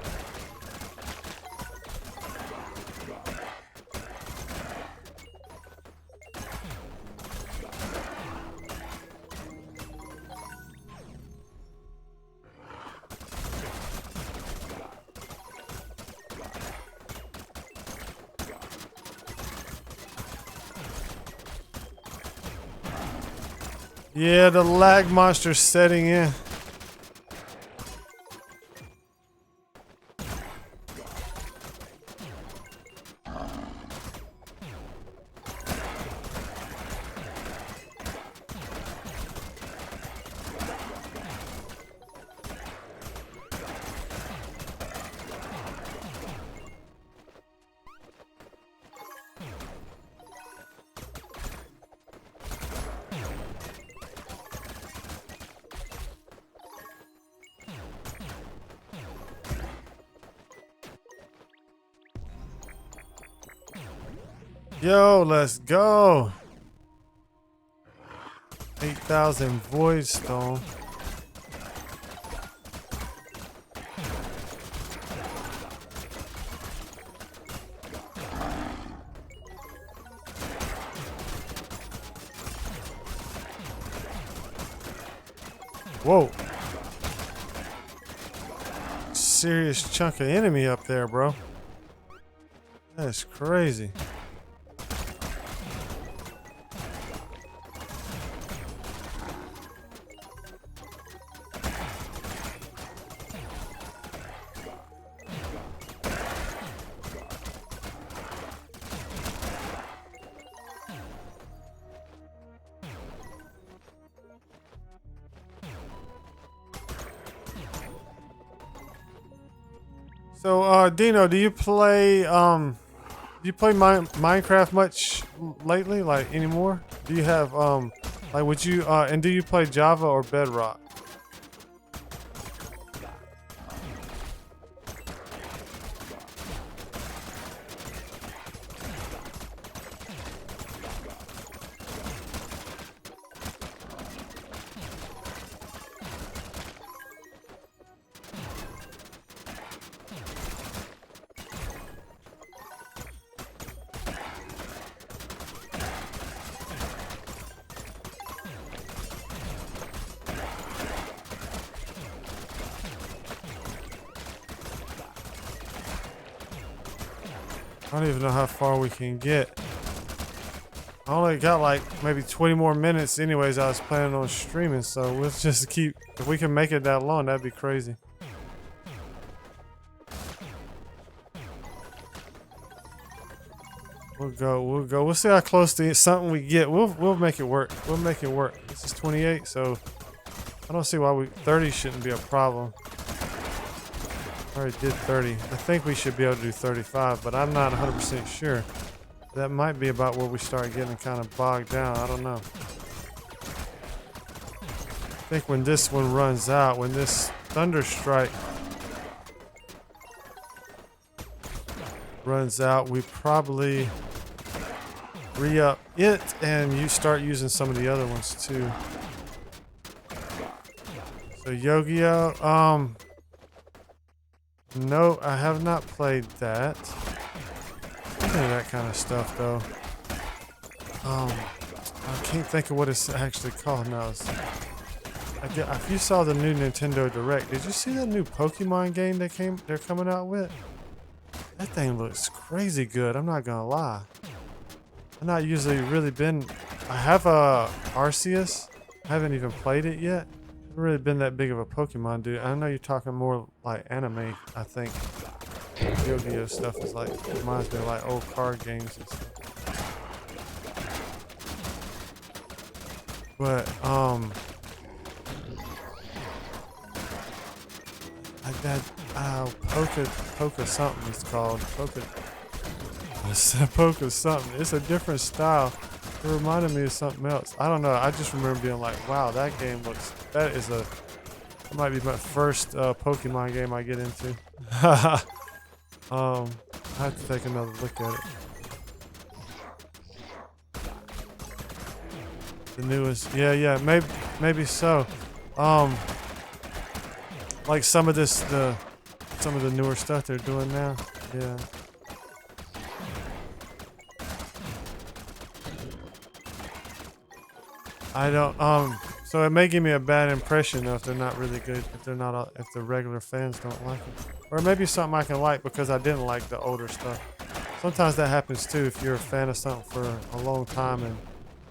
Yeah, the lag monster's setting in. Yo, let's go. 8,000 void stone. Whoa. Serious chunk of enemy up there, bro. That's crazy. So, Dino, do you play Minecraft much lately? Like anymore? Do you have like would you and do you play Java or Bedrock? I don't even know how far we can get. I only got like maybe 20 more minutes anyways. I was planning on streaming, so we'll just keep, if we can make it that long, that'd be crazy. We'll go. We'll see how close to something we get. We'll make it work. We'll make it work. This is 28, so I don't see why 30 shouldn't be a problem. I already did 30. I think we should be able to do 35, but I'm not 100% sure. That might be about where we start getting kind of bogged down. I don't know. I think when this one runs out, when this Thunder Strike runs out, we probably re-up it and you start using some of the other ones too. So Yu-Gi-Oh! No, I have not played that. Speaking of that kind of stuff, though, I can't think of what it's actually called now. If you saw the new Nintendo Direct, did you see that new Pokemon game they're coming out with? That thing looks crazy good. I'm not gonna lie. I've not usually really been. I have a Arceus. I haven't even played it yet. I've really been that big of a Pokemon dude. I know you're talking more like anime. I think Yu-Gi-Oh stuff is like reminds me of like old card games and stuff. But Poke something it's called. Poke something. It's a different style. It reminded me of something else. I don't know. I just remember being like, wow, that game looks. That might be my first Pokemon game I get into. I have to take another look at it. The newest, yeah, maybe so. Like some of the newer stuff they're doing now, yeah. I don't, so it may give me a bad impression though if they're not really good, if the regular fans don't like it. Or maybe something I can like because I didn't like the older stuff. Sometimes that happens too if you're a fan of something for a long time and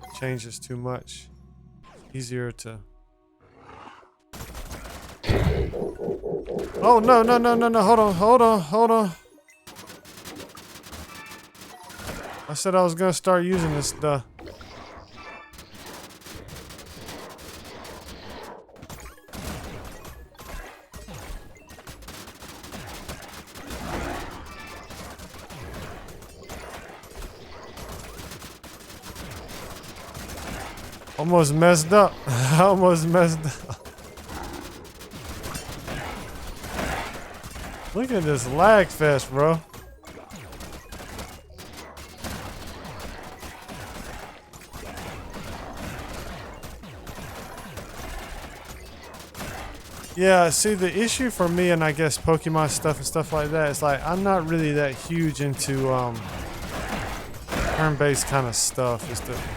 it changes too much. It's easier to... Oh, no, hold on. I said I was gonna start using this stuff. Almost messed up. Look at this lag fest, bro. Yeah, see the issue for me and I guess Pokemon stuff and stuff like that, it's like I'm not really that huge into turn-based kind of stuff.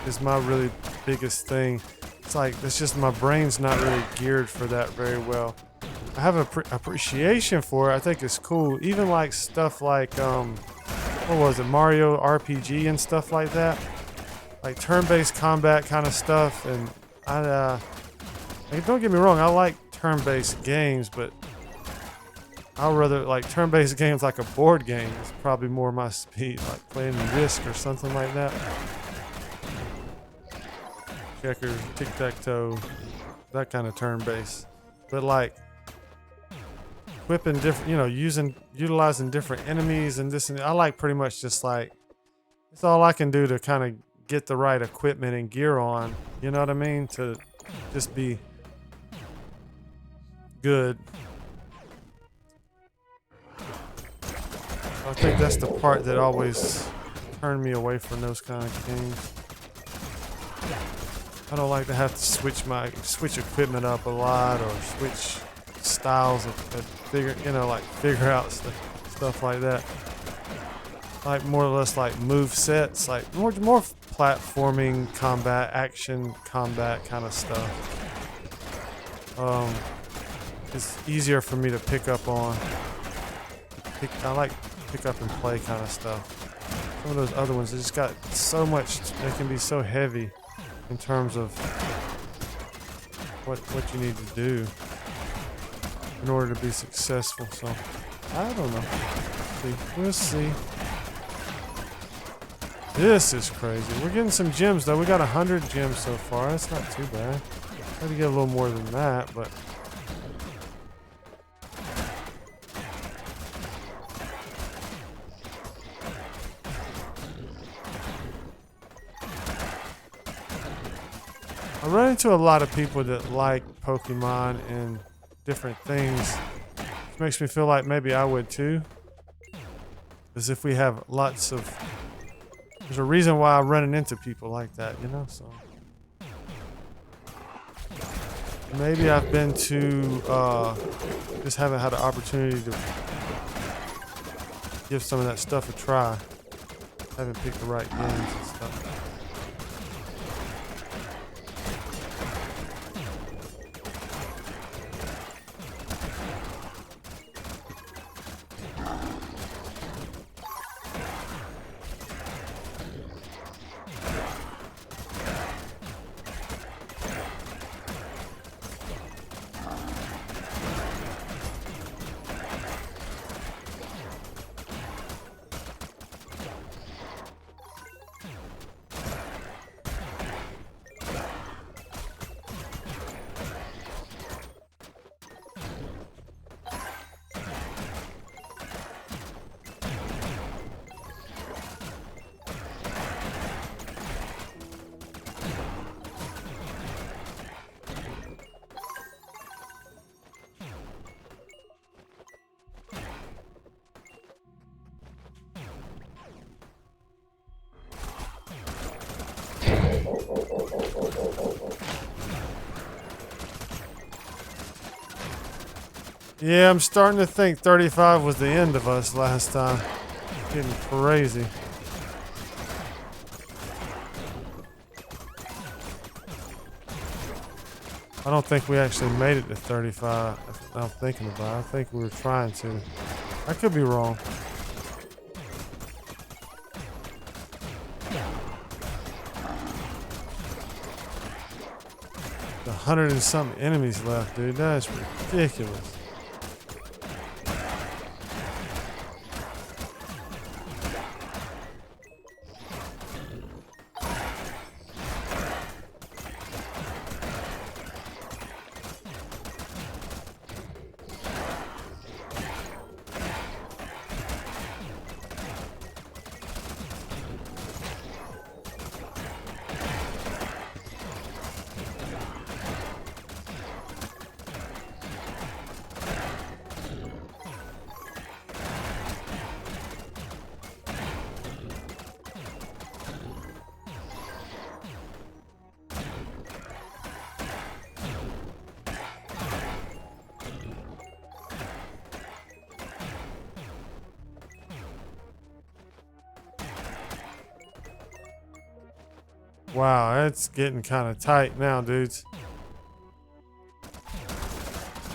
Is my really biggest thing. It's like it's just my brain's not really geared for that very well. I have an appreciation for it. I think it's cool. Even like stuff like what was it, Mario RPG and stuff like that. Like turn-based combat kind of stuff. And like, don't get me wrong, I like turn-based games, but I'd rather like turn-based games like a board game. It's probably more my speed, like playing Risk or something like that. Checkers, tic-tac-toe, that kind of turn-based. But like equipping different, you know, utilizing different enemies and this and that. I like pretty much just like, it's all I can do to kind of get the right equipment and gear on, you know what I mean? To just be good. I think that's the part that always turned me away from those kind of games. I don't like to have to switch equipment up a lot or switch styles of figure out stuff like that. Like more or less like move sets, like more platforming combat, action combat kind of stuff. It's easier for me to pick up on. I like pick up and play kind of stuff. Some of those other ones, they just got so much. They can be so heavy in terms of what you need to do in order to be successful. So I don't know. We'll see. This is crazy. We're getting some gems though. We got 100 gems so far. That's not too bad. Got to get a little more than that, but. I run into a lot of people that like Pokemon and different things. Which makes me feel like maybe I would too. As if we have lots of... There's a reason why I'm running into people like that, you know? So maybe I've been to... just haven't had an opportunity to give some of that stuff a try. Haven't picked the right games and stuff. Yeah, I'm starting to think 35 was the end of us last time. Getting crazy. I don't think we actually made it to 35. I'm thinking about it. I think we were trying to. I could be wrong. The 100 and something enemies left, dude. That's ridiculous. Wow, it's getting kind of tight now, dudes.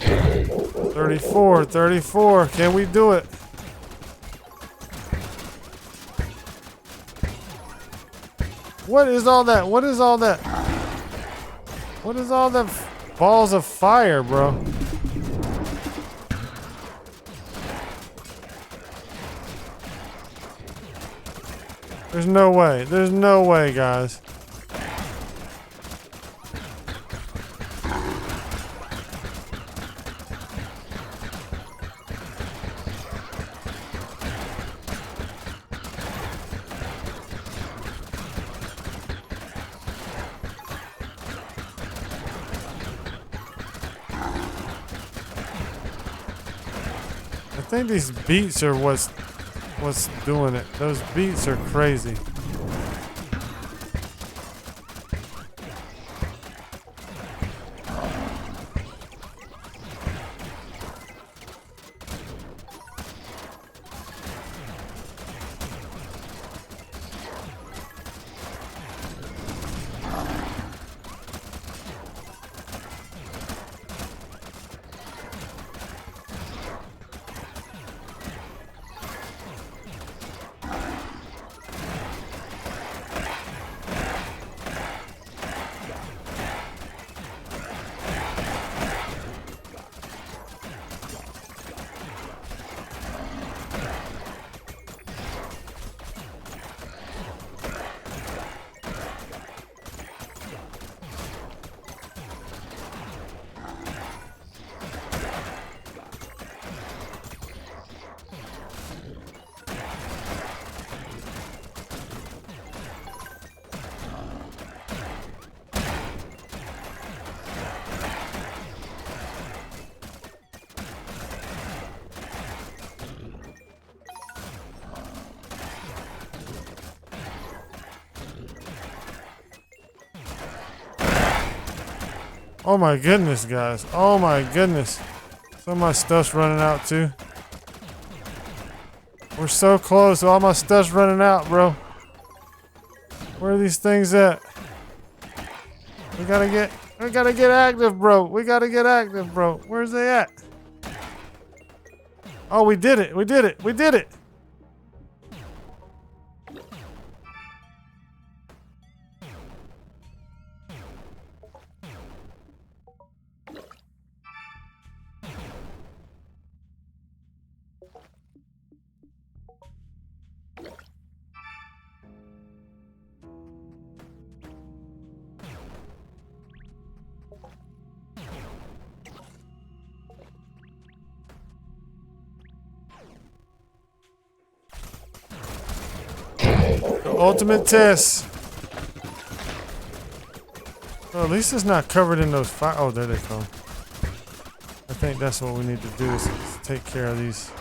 34, 34. Can we do it? What is all that? What is all that? What is all the balls of fire, bro? There's no way. There's no way, guys. I think these beats are what's doing it. Those beats are crazy. Oh my goodness, guys. Oh my goodness. Some of my stuff's running out too. We're so close. All my stuff's running out, bro. Where are these things at? We gotta get active, bro. We gotta get active, bro. Where's they at? Oh, we did it. We did it. We did it. The ultimate test. Well, at least it's not covered in those fire. Oh, there they come. I think that's what we need to do is take care of these.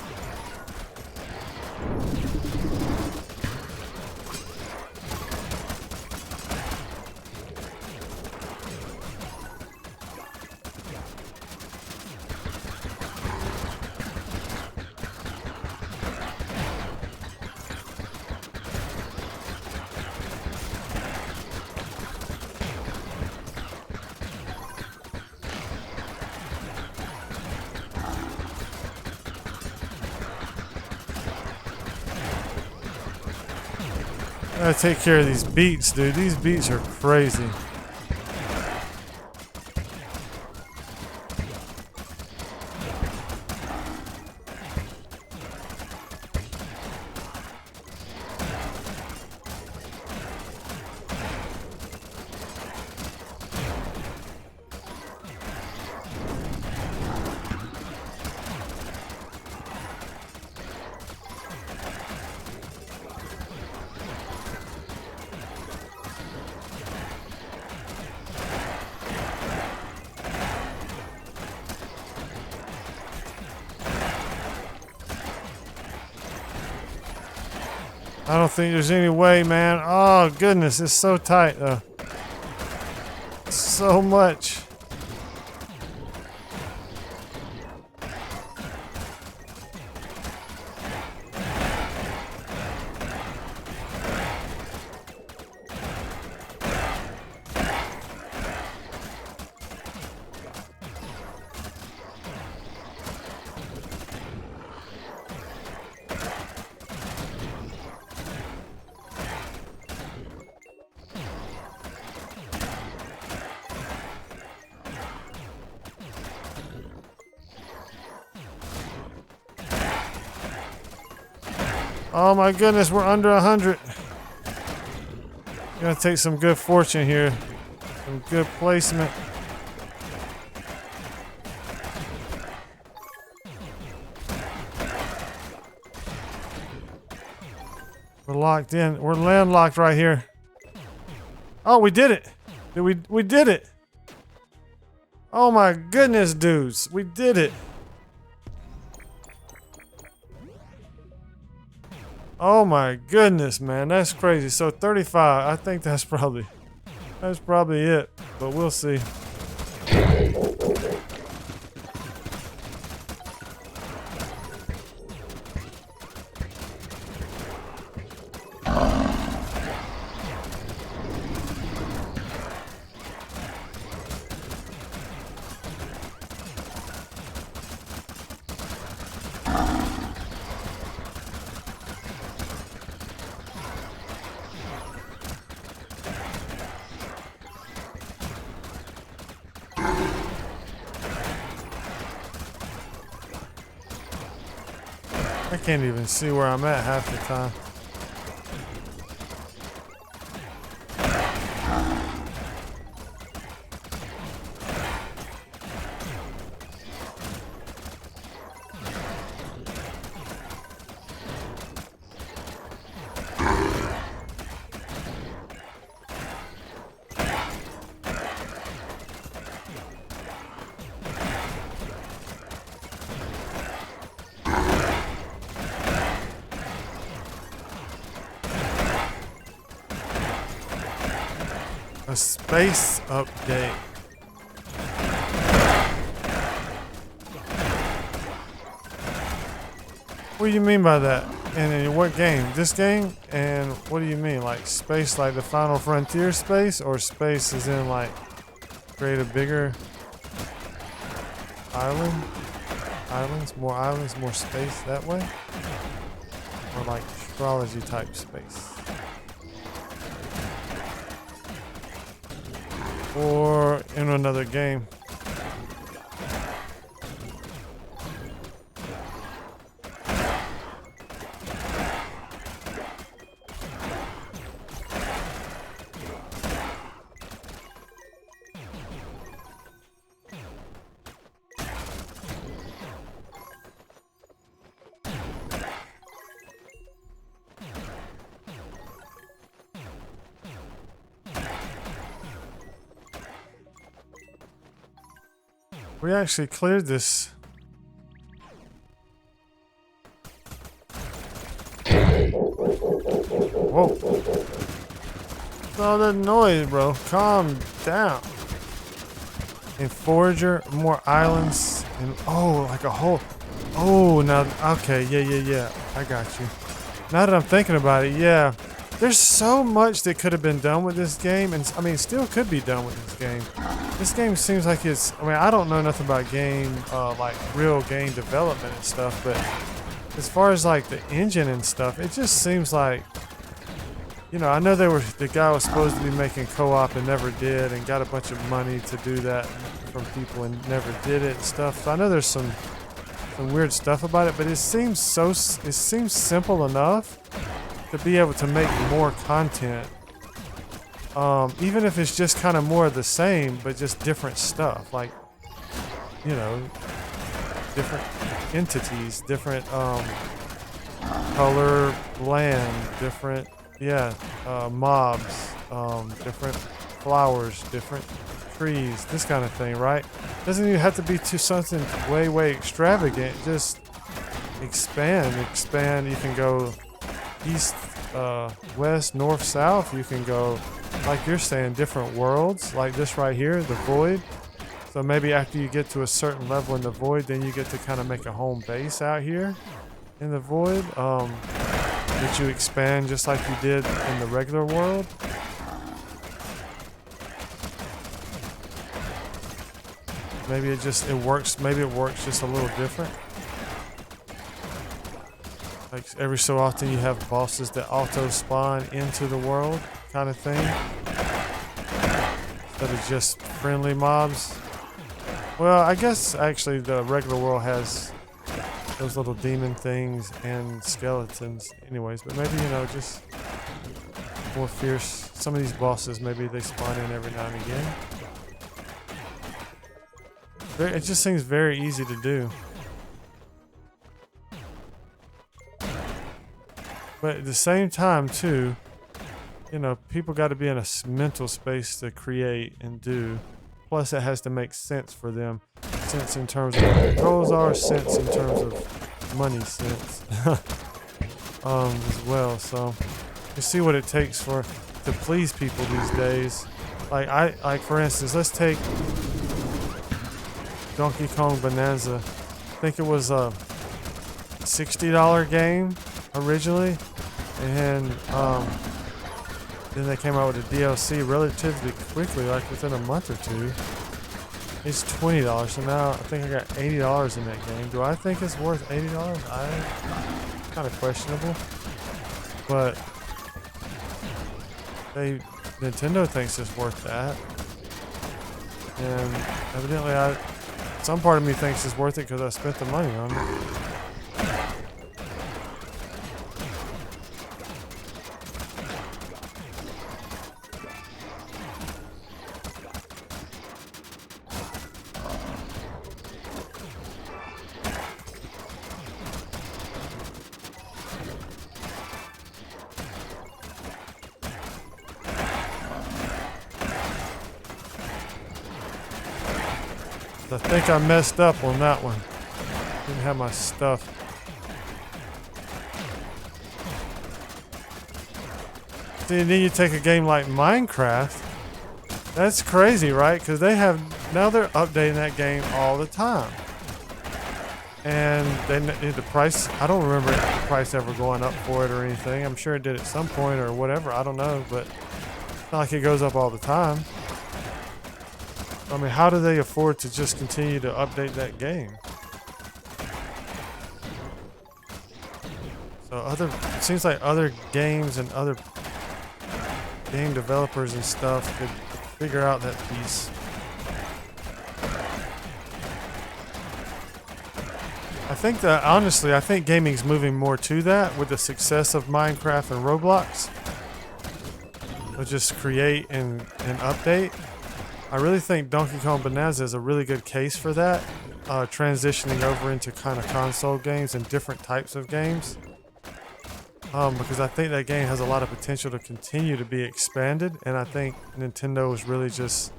I gotta take care of these beets, dude. These beets are crazy. I don't think there's any way, man. Oh, goodness. It's so tight, though. So much. Oh my goodness, we're under 100. Gonna take some good fortune here. Some good placement. We're locked in. We're landlocked right here. Oh, we did it. We did it. Oh my goodness, dudes. We did it. Oh my goodness, man. That's crazy. So 35. I think that's probably it. But we'll see. I can't even see where I'm at half the time. A space update. What do you mean by that? And in what game? This game? And what do you mean? Like space, like the Final Frontier space, or space is in like create a bigger island? Islands, more space that way? Or like astrology type space? Or in another game? We actually cleared this. Whoa. What's all that noise, bro? Calm down. And Forager, more islands, and oh, like a whole. Oh, now, okay, yeah. I got you. Now that I'm thinking about it, yeah. There's so much that could have been done with this game, and I mean, still could be done with this game. This game seems like it's, I mean, I don't know nothing about game, like real game development and stuff, but as far as like the engine and stuff, it just seems like, you know, I know the guy was supposed to be making co-op and never did, and got a bunch of money to do that from people and never did it and stuff. So I know there's some weird stuff about it, but it seems simple enough to be able to make more content. Even if it's just kind of more of the same, but just different stuff, like, you know, different entities, different color, land, different, mobs, different flowers, different trees, this kind of thing, right? Doesn't even have to be to something way extravagant. Just expand. You can go east, west, north, south. You can go, like you're saying, different worlds, like this right here, the void. So maybe after you get to a certain level in the void, then you get to kind of make a home base out here in the void, that you expand just like you did in the regular world. Maybe it works. Maybe it works just a little different. Like every so often you have bosses that auto spawn into the world, kind of thing, instead of just friendly mobs. Well, I guess actually the regular world has those little demon things and skeletons anyways, but maybe, you know, just more fierce. Some of these bosses, maybe they spawn in every now and again. It just seems very easy to do. But at the same time, too, you know, people got to be in a mental space to create and do. Plus, it has to make sense for them. Sense in terms of what their goals are, sense in terms of money sense. As well. So, you see what it takes to please people these days. Like for instance, let's take Donkey Kong Bonanza. I think it was a $60 game originally, and then they came out with a DLC relatively quickly, like within a month or two. It's $20, so now I think I got $80 in that game. Do I think it's worth $80? It's kind of questionable, but Nintendo thinks it's worth that, and evidently some part of me thinks it's worth it because I spent the money on it. I think I messed up on that one. Didn't have my stuff. See, and then you take a game like Minecraft. That's crazy, right? Because they're updating that game all the time. And then the price, I don't remember price ever going up for it or anything. I'm sure it did at some point or whatever. I don't know, but it's not like it goes up all the time. I mean, how do they afford to just continue to update that game? So it seems like other games and other game developers and stuff could figure out that piece. I think that, honestly, I think gaming's moving more to that with the success of Minecraft and Roblox. They'll just create and update. I really think Donkey Kong Bonanza is a really good case for that, transitioning over into kind of console games and different types of games. Because I think that game has a lot of potential to continue to be expanded, and I think Nintendo is really just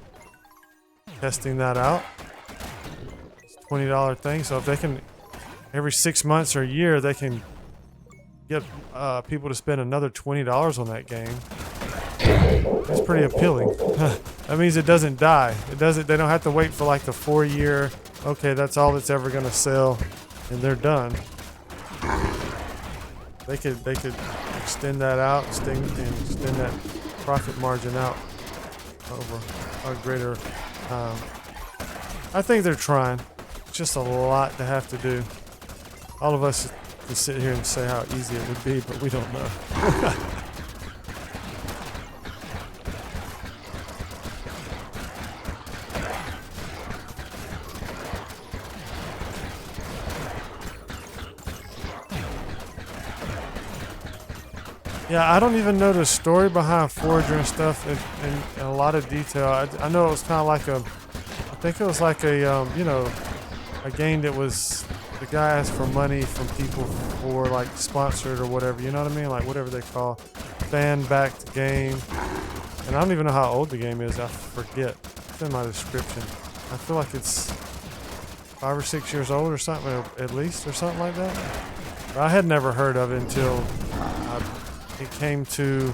testing that out. It's a $20 thing, so if they can, every 6 months or a year, they can get people to spend another $20 on that game. It's pretty appealing. That means it doesn't die. They don't have to wait for like the 4-year, okay, that's all it's ever gonna sell, and they're done. They could extend that out, extend that profit margin out over a greater time. I think they're trying. It's just a lot to have to do. All of us can sit here and say how easy it would be, but we don't know. Yeah, I don't even know the story behind Forager and stuff in a lot of detail. I know it was kind of like I think it was like a, you know, a game that was, the guy asked for money from people for like sponsored or whatever, you know what I mean? Like whatever they call fan-backed game. And I don't even know how old the game is, I forget. It's in my description. I feel like it's 5 or 6 years old or something, or at least, or something like that. But I had never heard of it until it came to,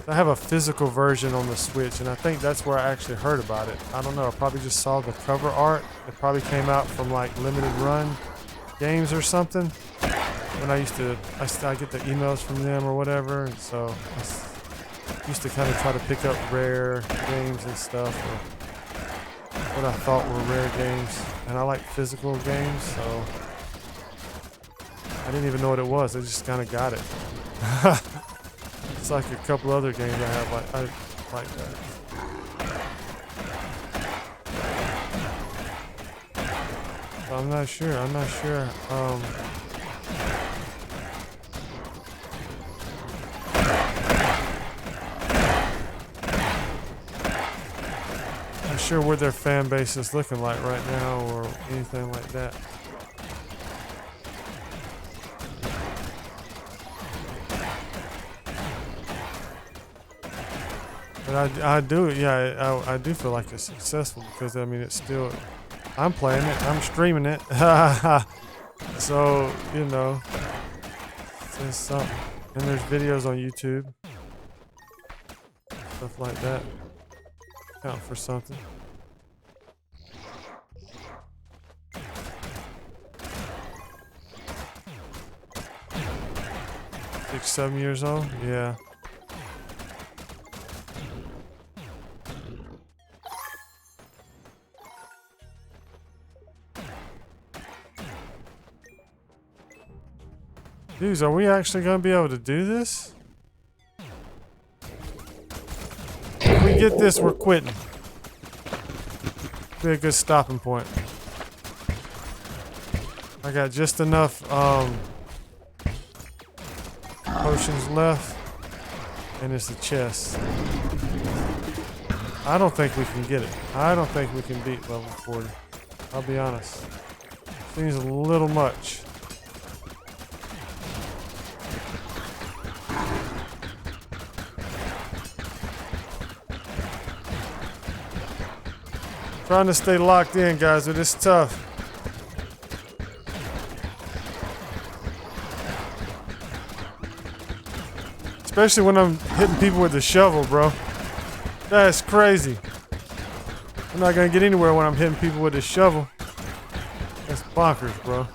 I have a physical version on the Switch, and I think that's where I actually heard about it. I don't know, I probably just saw the cover art. It probably came out from like limited run games or something. When I get the emails from them or whatever, and so I used to kind of try to pick up rare games and stuff, or what I thought were rare games. And I like physical games, so I didn't even know what it was. I just kind of got it. It's like a couple other games I have like that. I'm not sure. I'm not sure what their fan base is looking like right now or anything like that. But I do feel like it's successful because I mean it's still, I'm playing it, I'm streaming it, so you know, it's something. And there's videos on YouTube, stuff like that, count for something. Six, 7 years old, yeah. Dudes, are we actually going to be able to do this? If we get this, we're quitting. Be a good stopping point. I got just enough potions left, and it's the chest. I don't think we can get it. I don't think we can beat level 40. I'll be honest. Seems a little much. Trying to stay locked in, guys, but it's tough. Especially when I'm hitting people with the shovel, bro. That's crazy. I'm not gonna get anywhere when I'm hitting people with the shovel. That's bonkers, bro.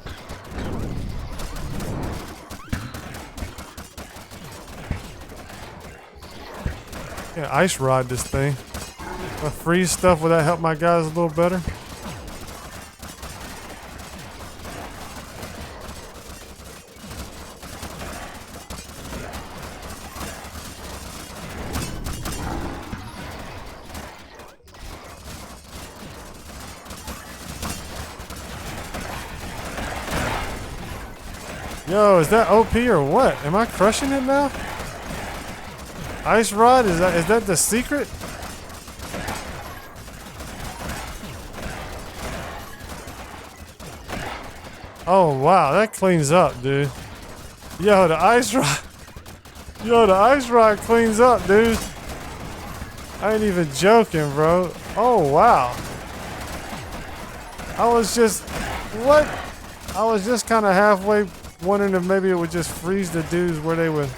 Can't ice rod this thing. If I freeze stuff, would that help my guys a little better? Yo, is that OP or what? Am I crushing it now? Ice rod, is that the secret? Oh wow, that cleans up, dude. Yo, the ice rod. Yo, the ice rod cleans up, dude. I ain't even joking, bro. Oh wow. I was just kind of halfway wondering if maybe it would just freeze the dudes where they would,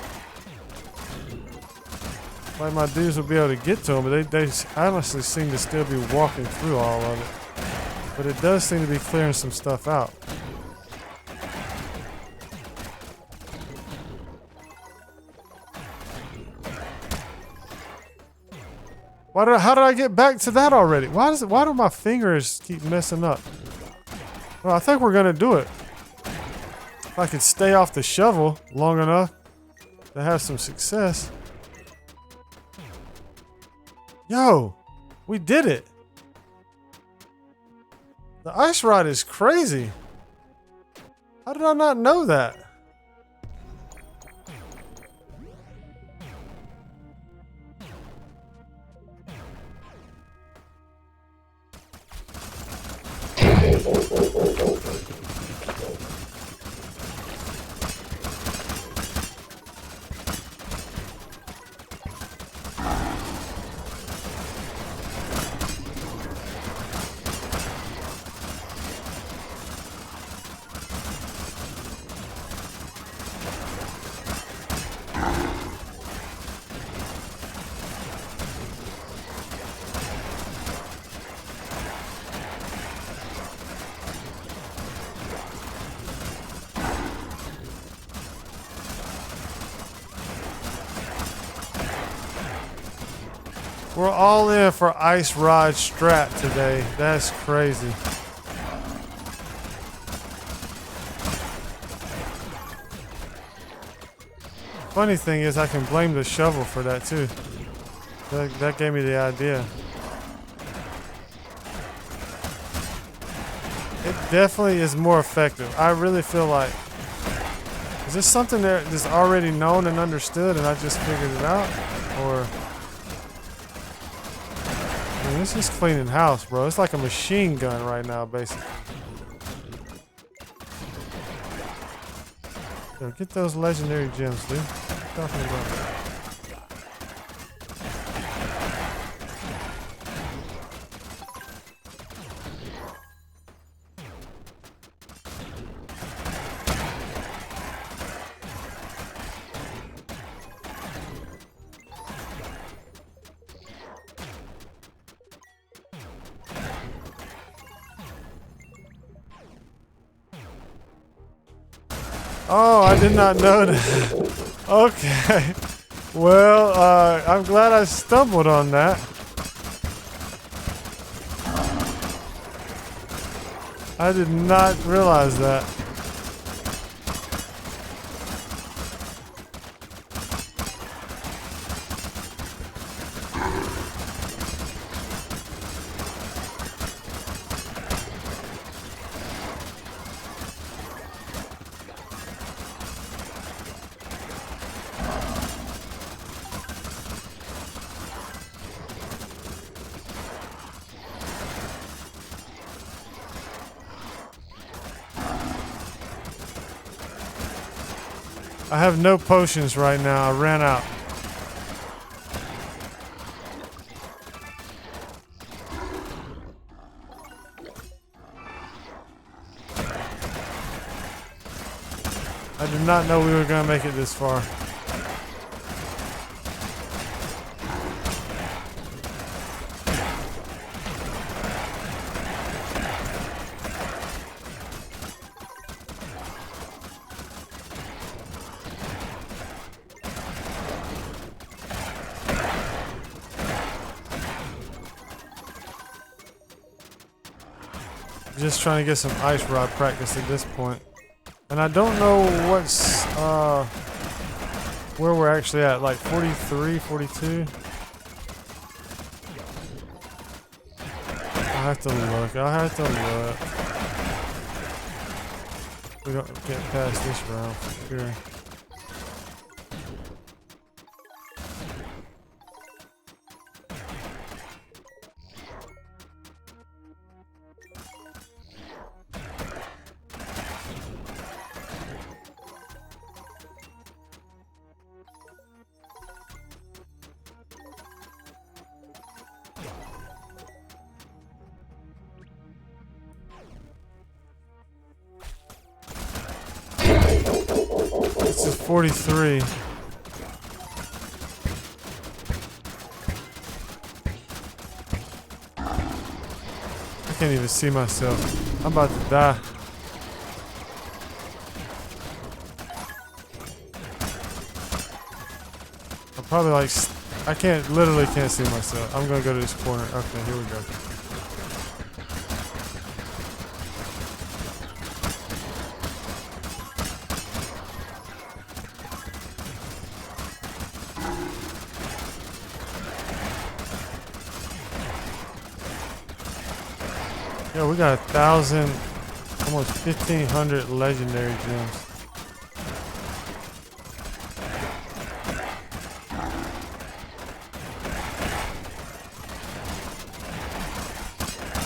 like my dudes would be able to get to them, but they honestly seem to still be walking through all of it. But it does seem to be clearing some stuff out. How did I get back to that already? Why do my fingers keep messing up? Well, I think we're gonna do it. If I could stay off the shovel long enough to have some success. Yo, we did it. The ice rod is crazy. How did I not know that? We're all in for ice rod strat today. That's crazy. Funny thing is I can blame the shovel for that too. That gave me the idea. It definitely is more effective. I really feel like, is this something that is already known and understood and I just figured it out? Or, I mean, this is cleaning house, bro. It's like a machine gun right now, basically. Yo, get those legendary gems, dude. What are you talking about? Oh, I did not know that. Okay. Well, I'm glad I stumbled on that. I did not realize that. I have no potions right now. I ran out. I did not know we were going to make it this far. Just trying to get some ice rod practice at this point. And I don't know what's where we're actually at, like 43, 42. I'll have to look. We don't get past this round for sure. This is 43. I can't even see myself. I'm about to die. I'm probably like, literally can't see myself. I'm gonna go to this corner. Okay, here we go. Yo, we got 1,000, almost 1,500 legendary gems.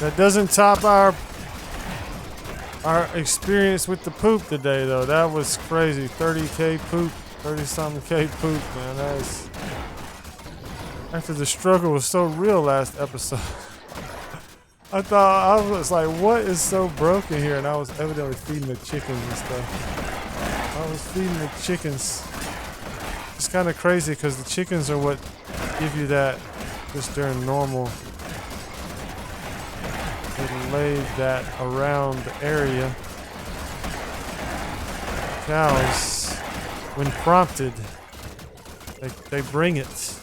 That doesn't top our experience with the poop today, though. That was crazy. 30k poop, 30-something K poop, man. That's after the struggle was so real last episode. I was like, what is so broken here? And I was evidently feeding the chickens and stuff. I was feeding the chickens. It's kind of crazy because the chickens are what give you that just during normal. They lay that around the area. Cows, when prompted, they bring it.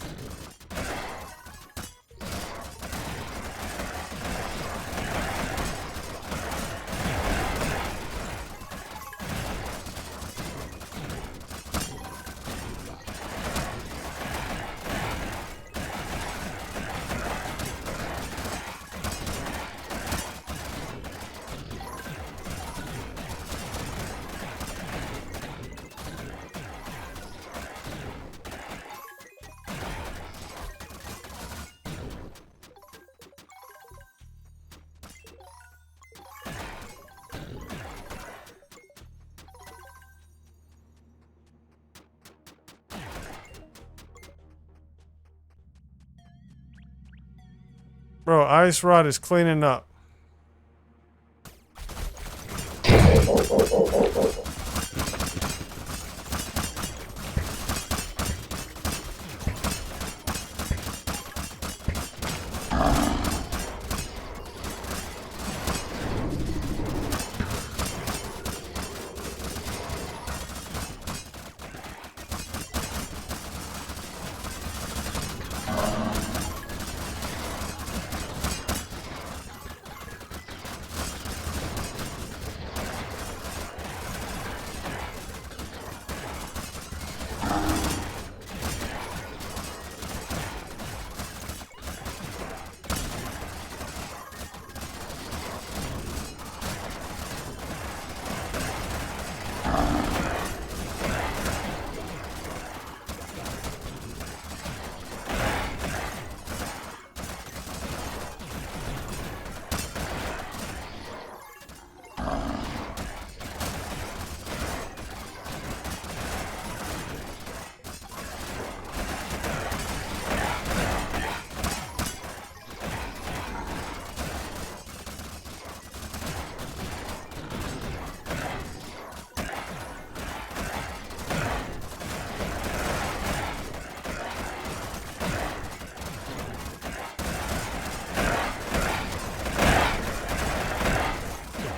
Bro, Ice Rod is cleaning up.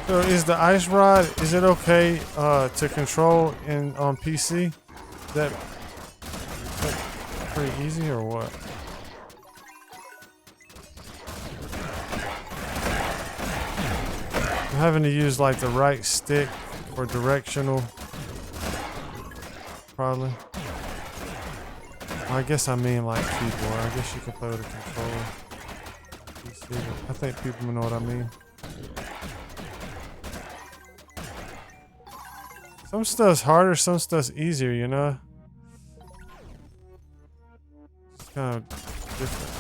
So is the Ice Rod, is it okay to control on PC? Is that pretty easy or what? I'm having to use like the right stick for directional. Probably. I guess I mean like keyboard. I guess you can play with a controller. I think people know what I mean. Some stuff's harder, some stuff's easier, you know? It's kind of different.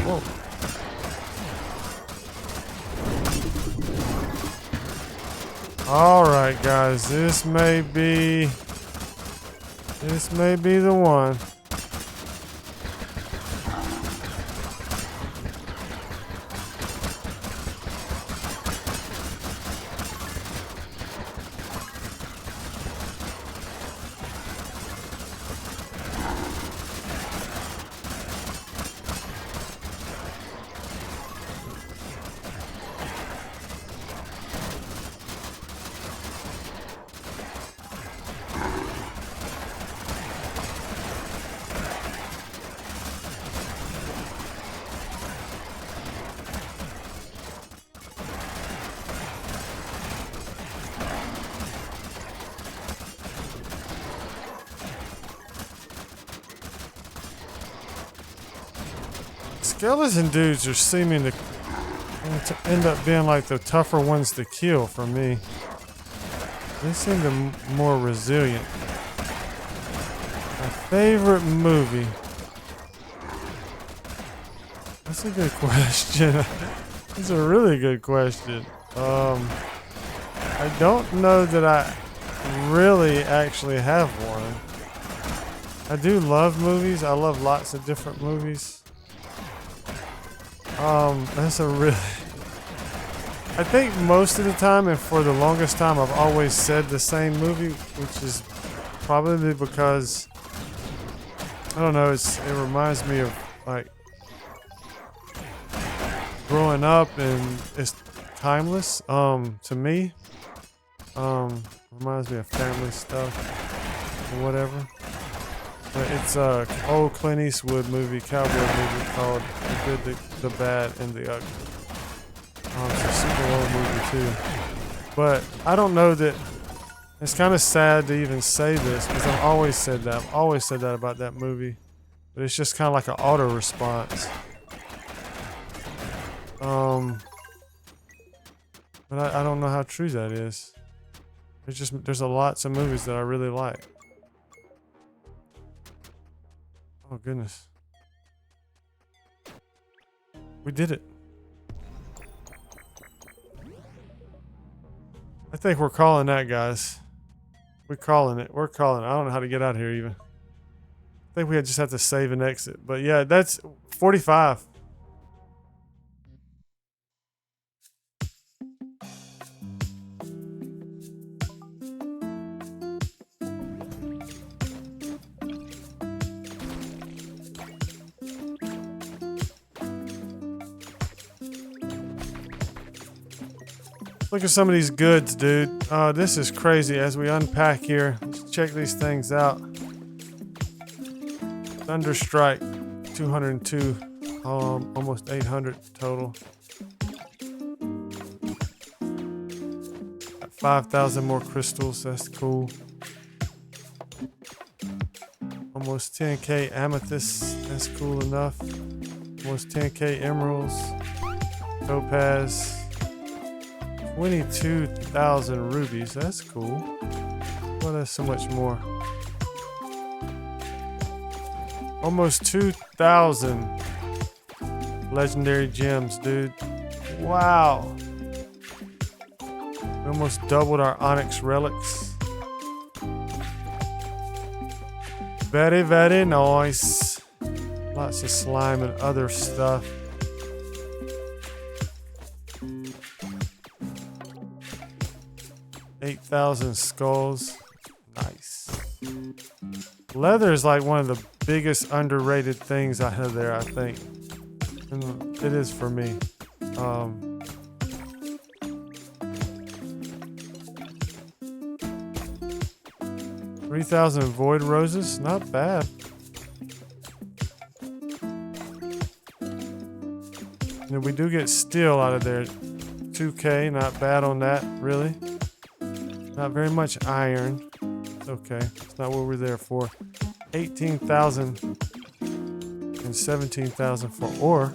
Whoa. All right, guys, this may be the one. Skeleton dudes are seeming to end up being like the tougher ones to kill for me. They seem to more resilient. My favorite movie. That's a good question. That's a really good question. I don't know that I really actually have one. I do love movies. I love lots of different movies. That's a really... I think most of the time and for the longest time I've always said the same movie, which is probably because, I don't know, it reminds me of like growing up, and it's timeless, to me. Reminds me of family stuff or whatever. But it's a old Clint Eastwood movie, cowboy movie called The Good, the Bad, and the Ugly. It's a super old movie too. But I don't know that, it's kind of sad to even say this because I've always said that. I've always said that about that movie. But it's just kind of like an auto response. But I don't know how true that is. There's a lots of movies that I really like. Oh goodness. We did it. I think we're calling that, guys. We're calling it. We're calling it. I don't know how to get out of here even. I think we just have to save and exit. But yeah, that's 45. Look at some of these goods, dude. This is crazy. As we unpack here, let's check these things out. Thunderstrike, 202, almost 800 total. Got 5,000 more crystals. That's cool. Almost 10k amethyst. That's cool enough. Almost 10k emeralds. Topaz. 22,000 rubies. That's cool. Well, that's so much more. Almost 2,000 legendary gems, dude. Wow. We almost doubled our onyx relics. Very, very nice. Lots of slime and other stuff. $8,000 skulls. Nice. Leather is like one of the biggest underrated things I have there, I think. And it is for me. 3,000 void roses, not bad. And we do get steel out of there. 2K, not bad on that, really. Not very much iron. It's okay, it's not what we're there for. 18,000 and 17,000 for ore.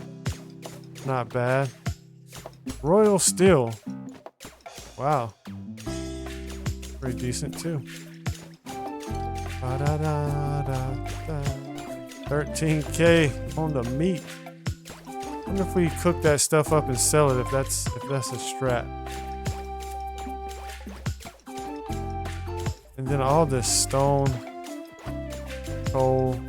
Not bad. Royal steel. Wow. Pretty decent too. 13K on the meat. I wonder if we cook that stuff up and sell it if that's a strat. And then all this stone, coal.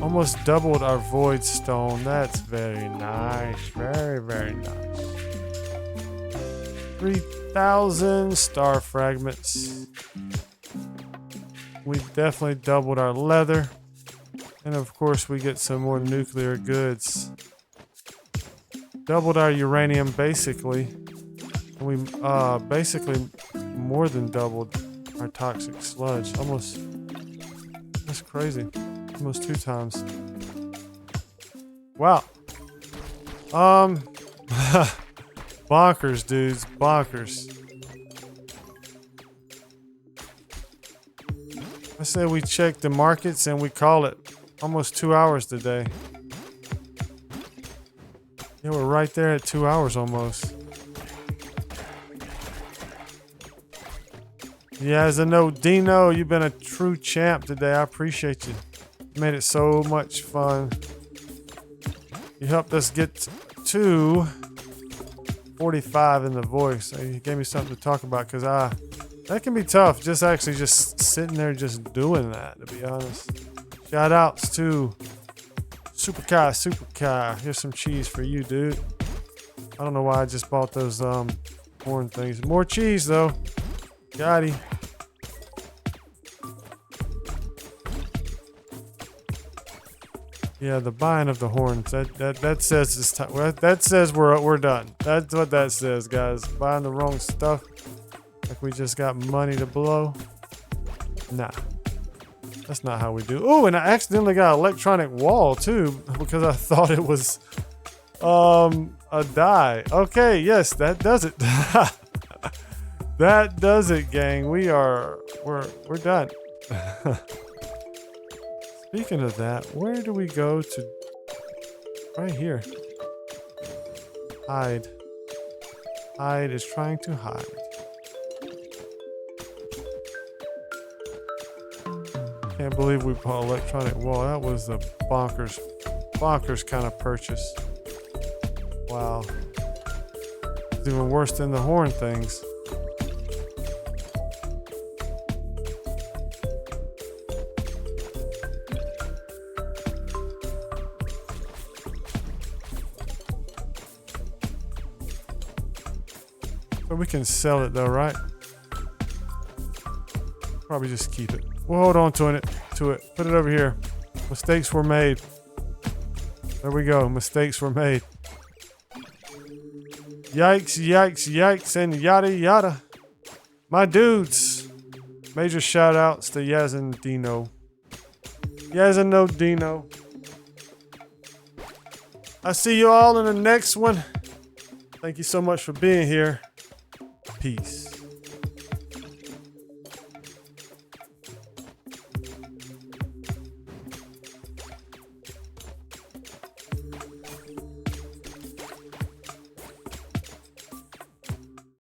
Almost doubled our void stone. That's very nice. Very, very nice. 3,000 star fragments. We definitely doubled our leather. And of course we get some more nuclear goods. Doubled our uranium basically. And we basically more than doubled our toxic sludge. Almost, that's crazy. Almost 2 times. Wow. Bonkers, dudes. Bonkers. I say we check the markets and we call it. Almost 2 hours today. Yeah, we're right there at 2 hours almost. Yeah, as a note, Dino, you've been a true champ today. I appreciate you. You made it so much fun. You helped us get to 45 in the voice. So you gave me something to talk about because that can be tough. Just actually just sitting there just doing that, to be honest. Shout outs to Super Kai. Here's some cheese for you, dude. I don't know why I just bought those horn things. More cheese though. Got him. Yeah, the buying of the horns. That says this time. Well, that says we're done. That's what that says, guys. Buying the wrong stuff. Like we just got money to blow. Nah. That's not how we do. Oh, and I accidentally got an electronic wall too because I thought it was a die. Okay, yes, that does it. That does it, gang. We're done. Speaking of that, where do we go to? Right here. Hide. Hide is trying to hide. Can't believe we bought electronic wall. That was a bonkers kind of purchase. Wow. It's even worse than the horn things. But we can sell it though, right? Probably just keep it. We'll hold on to it. Put it over here. Mistakes were made. There we go. Mistakes were made. Yikes, yikes, yikes, and yada yada. My dudes. Major shout outs to Yaz and Dino. Yaz and no Dino. I see you all in the next one. Thank you so much for being here. Peace.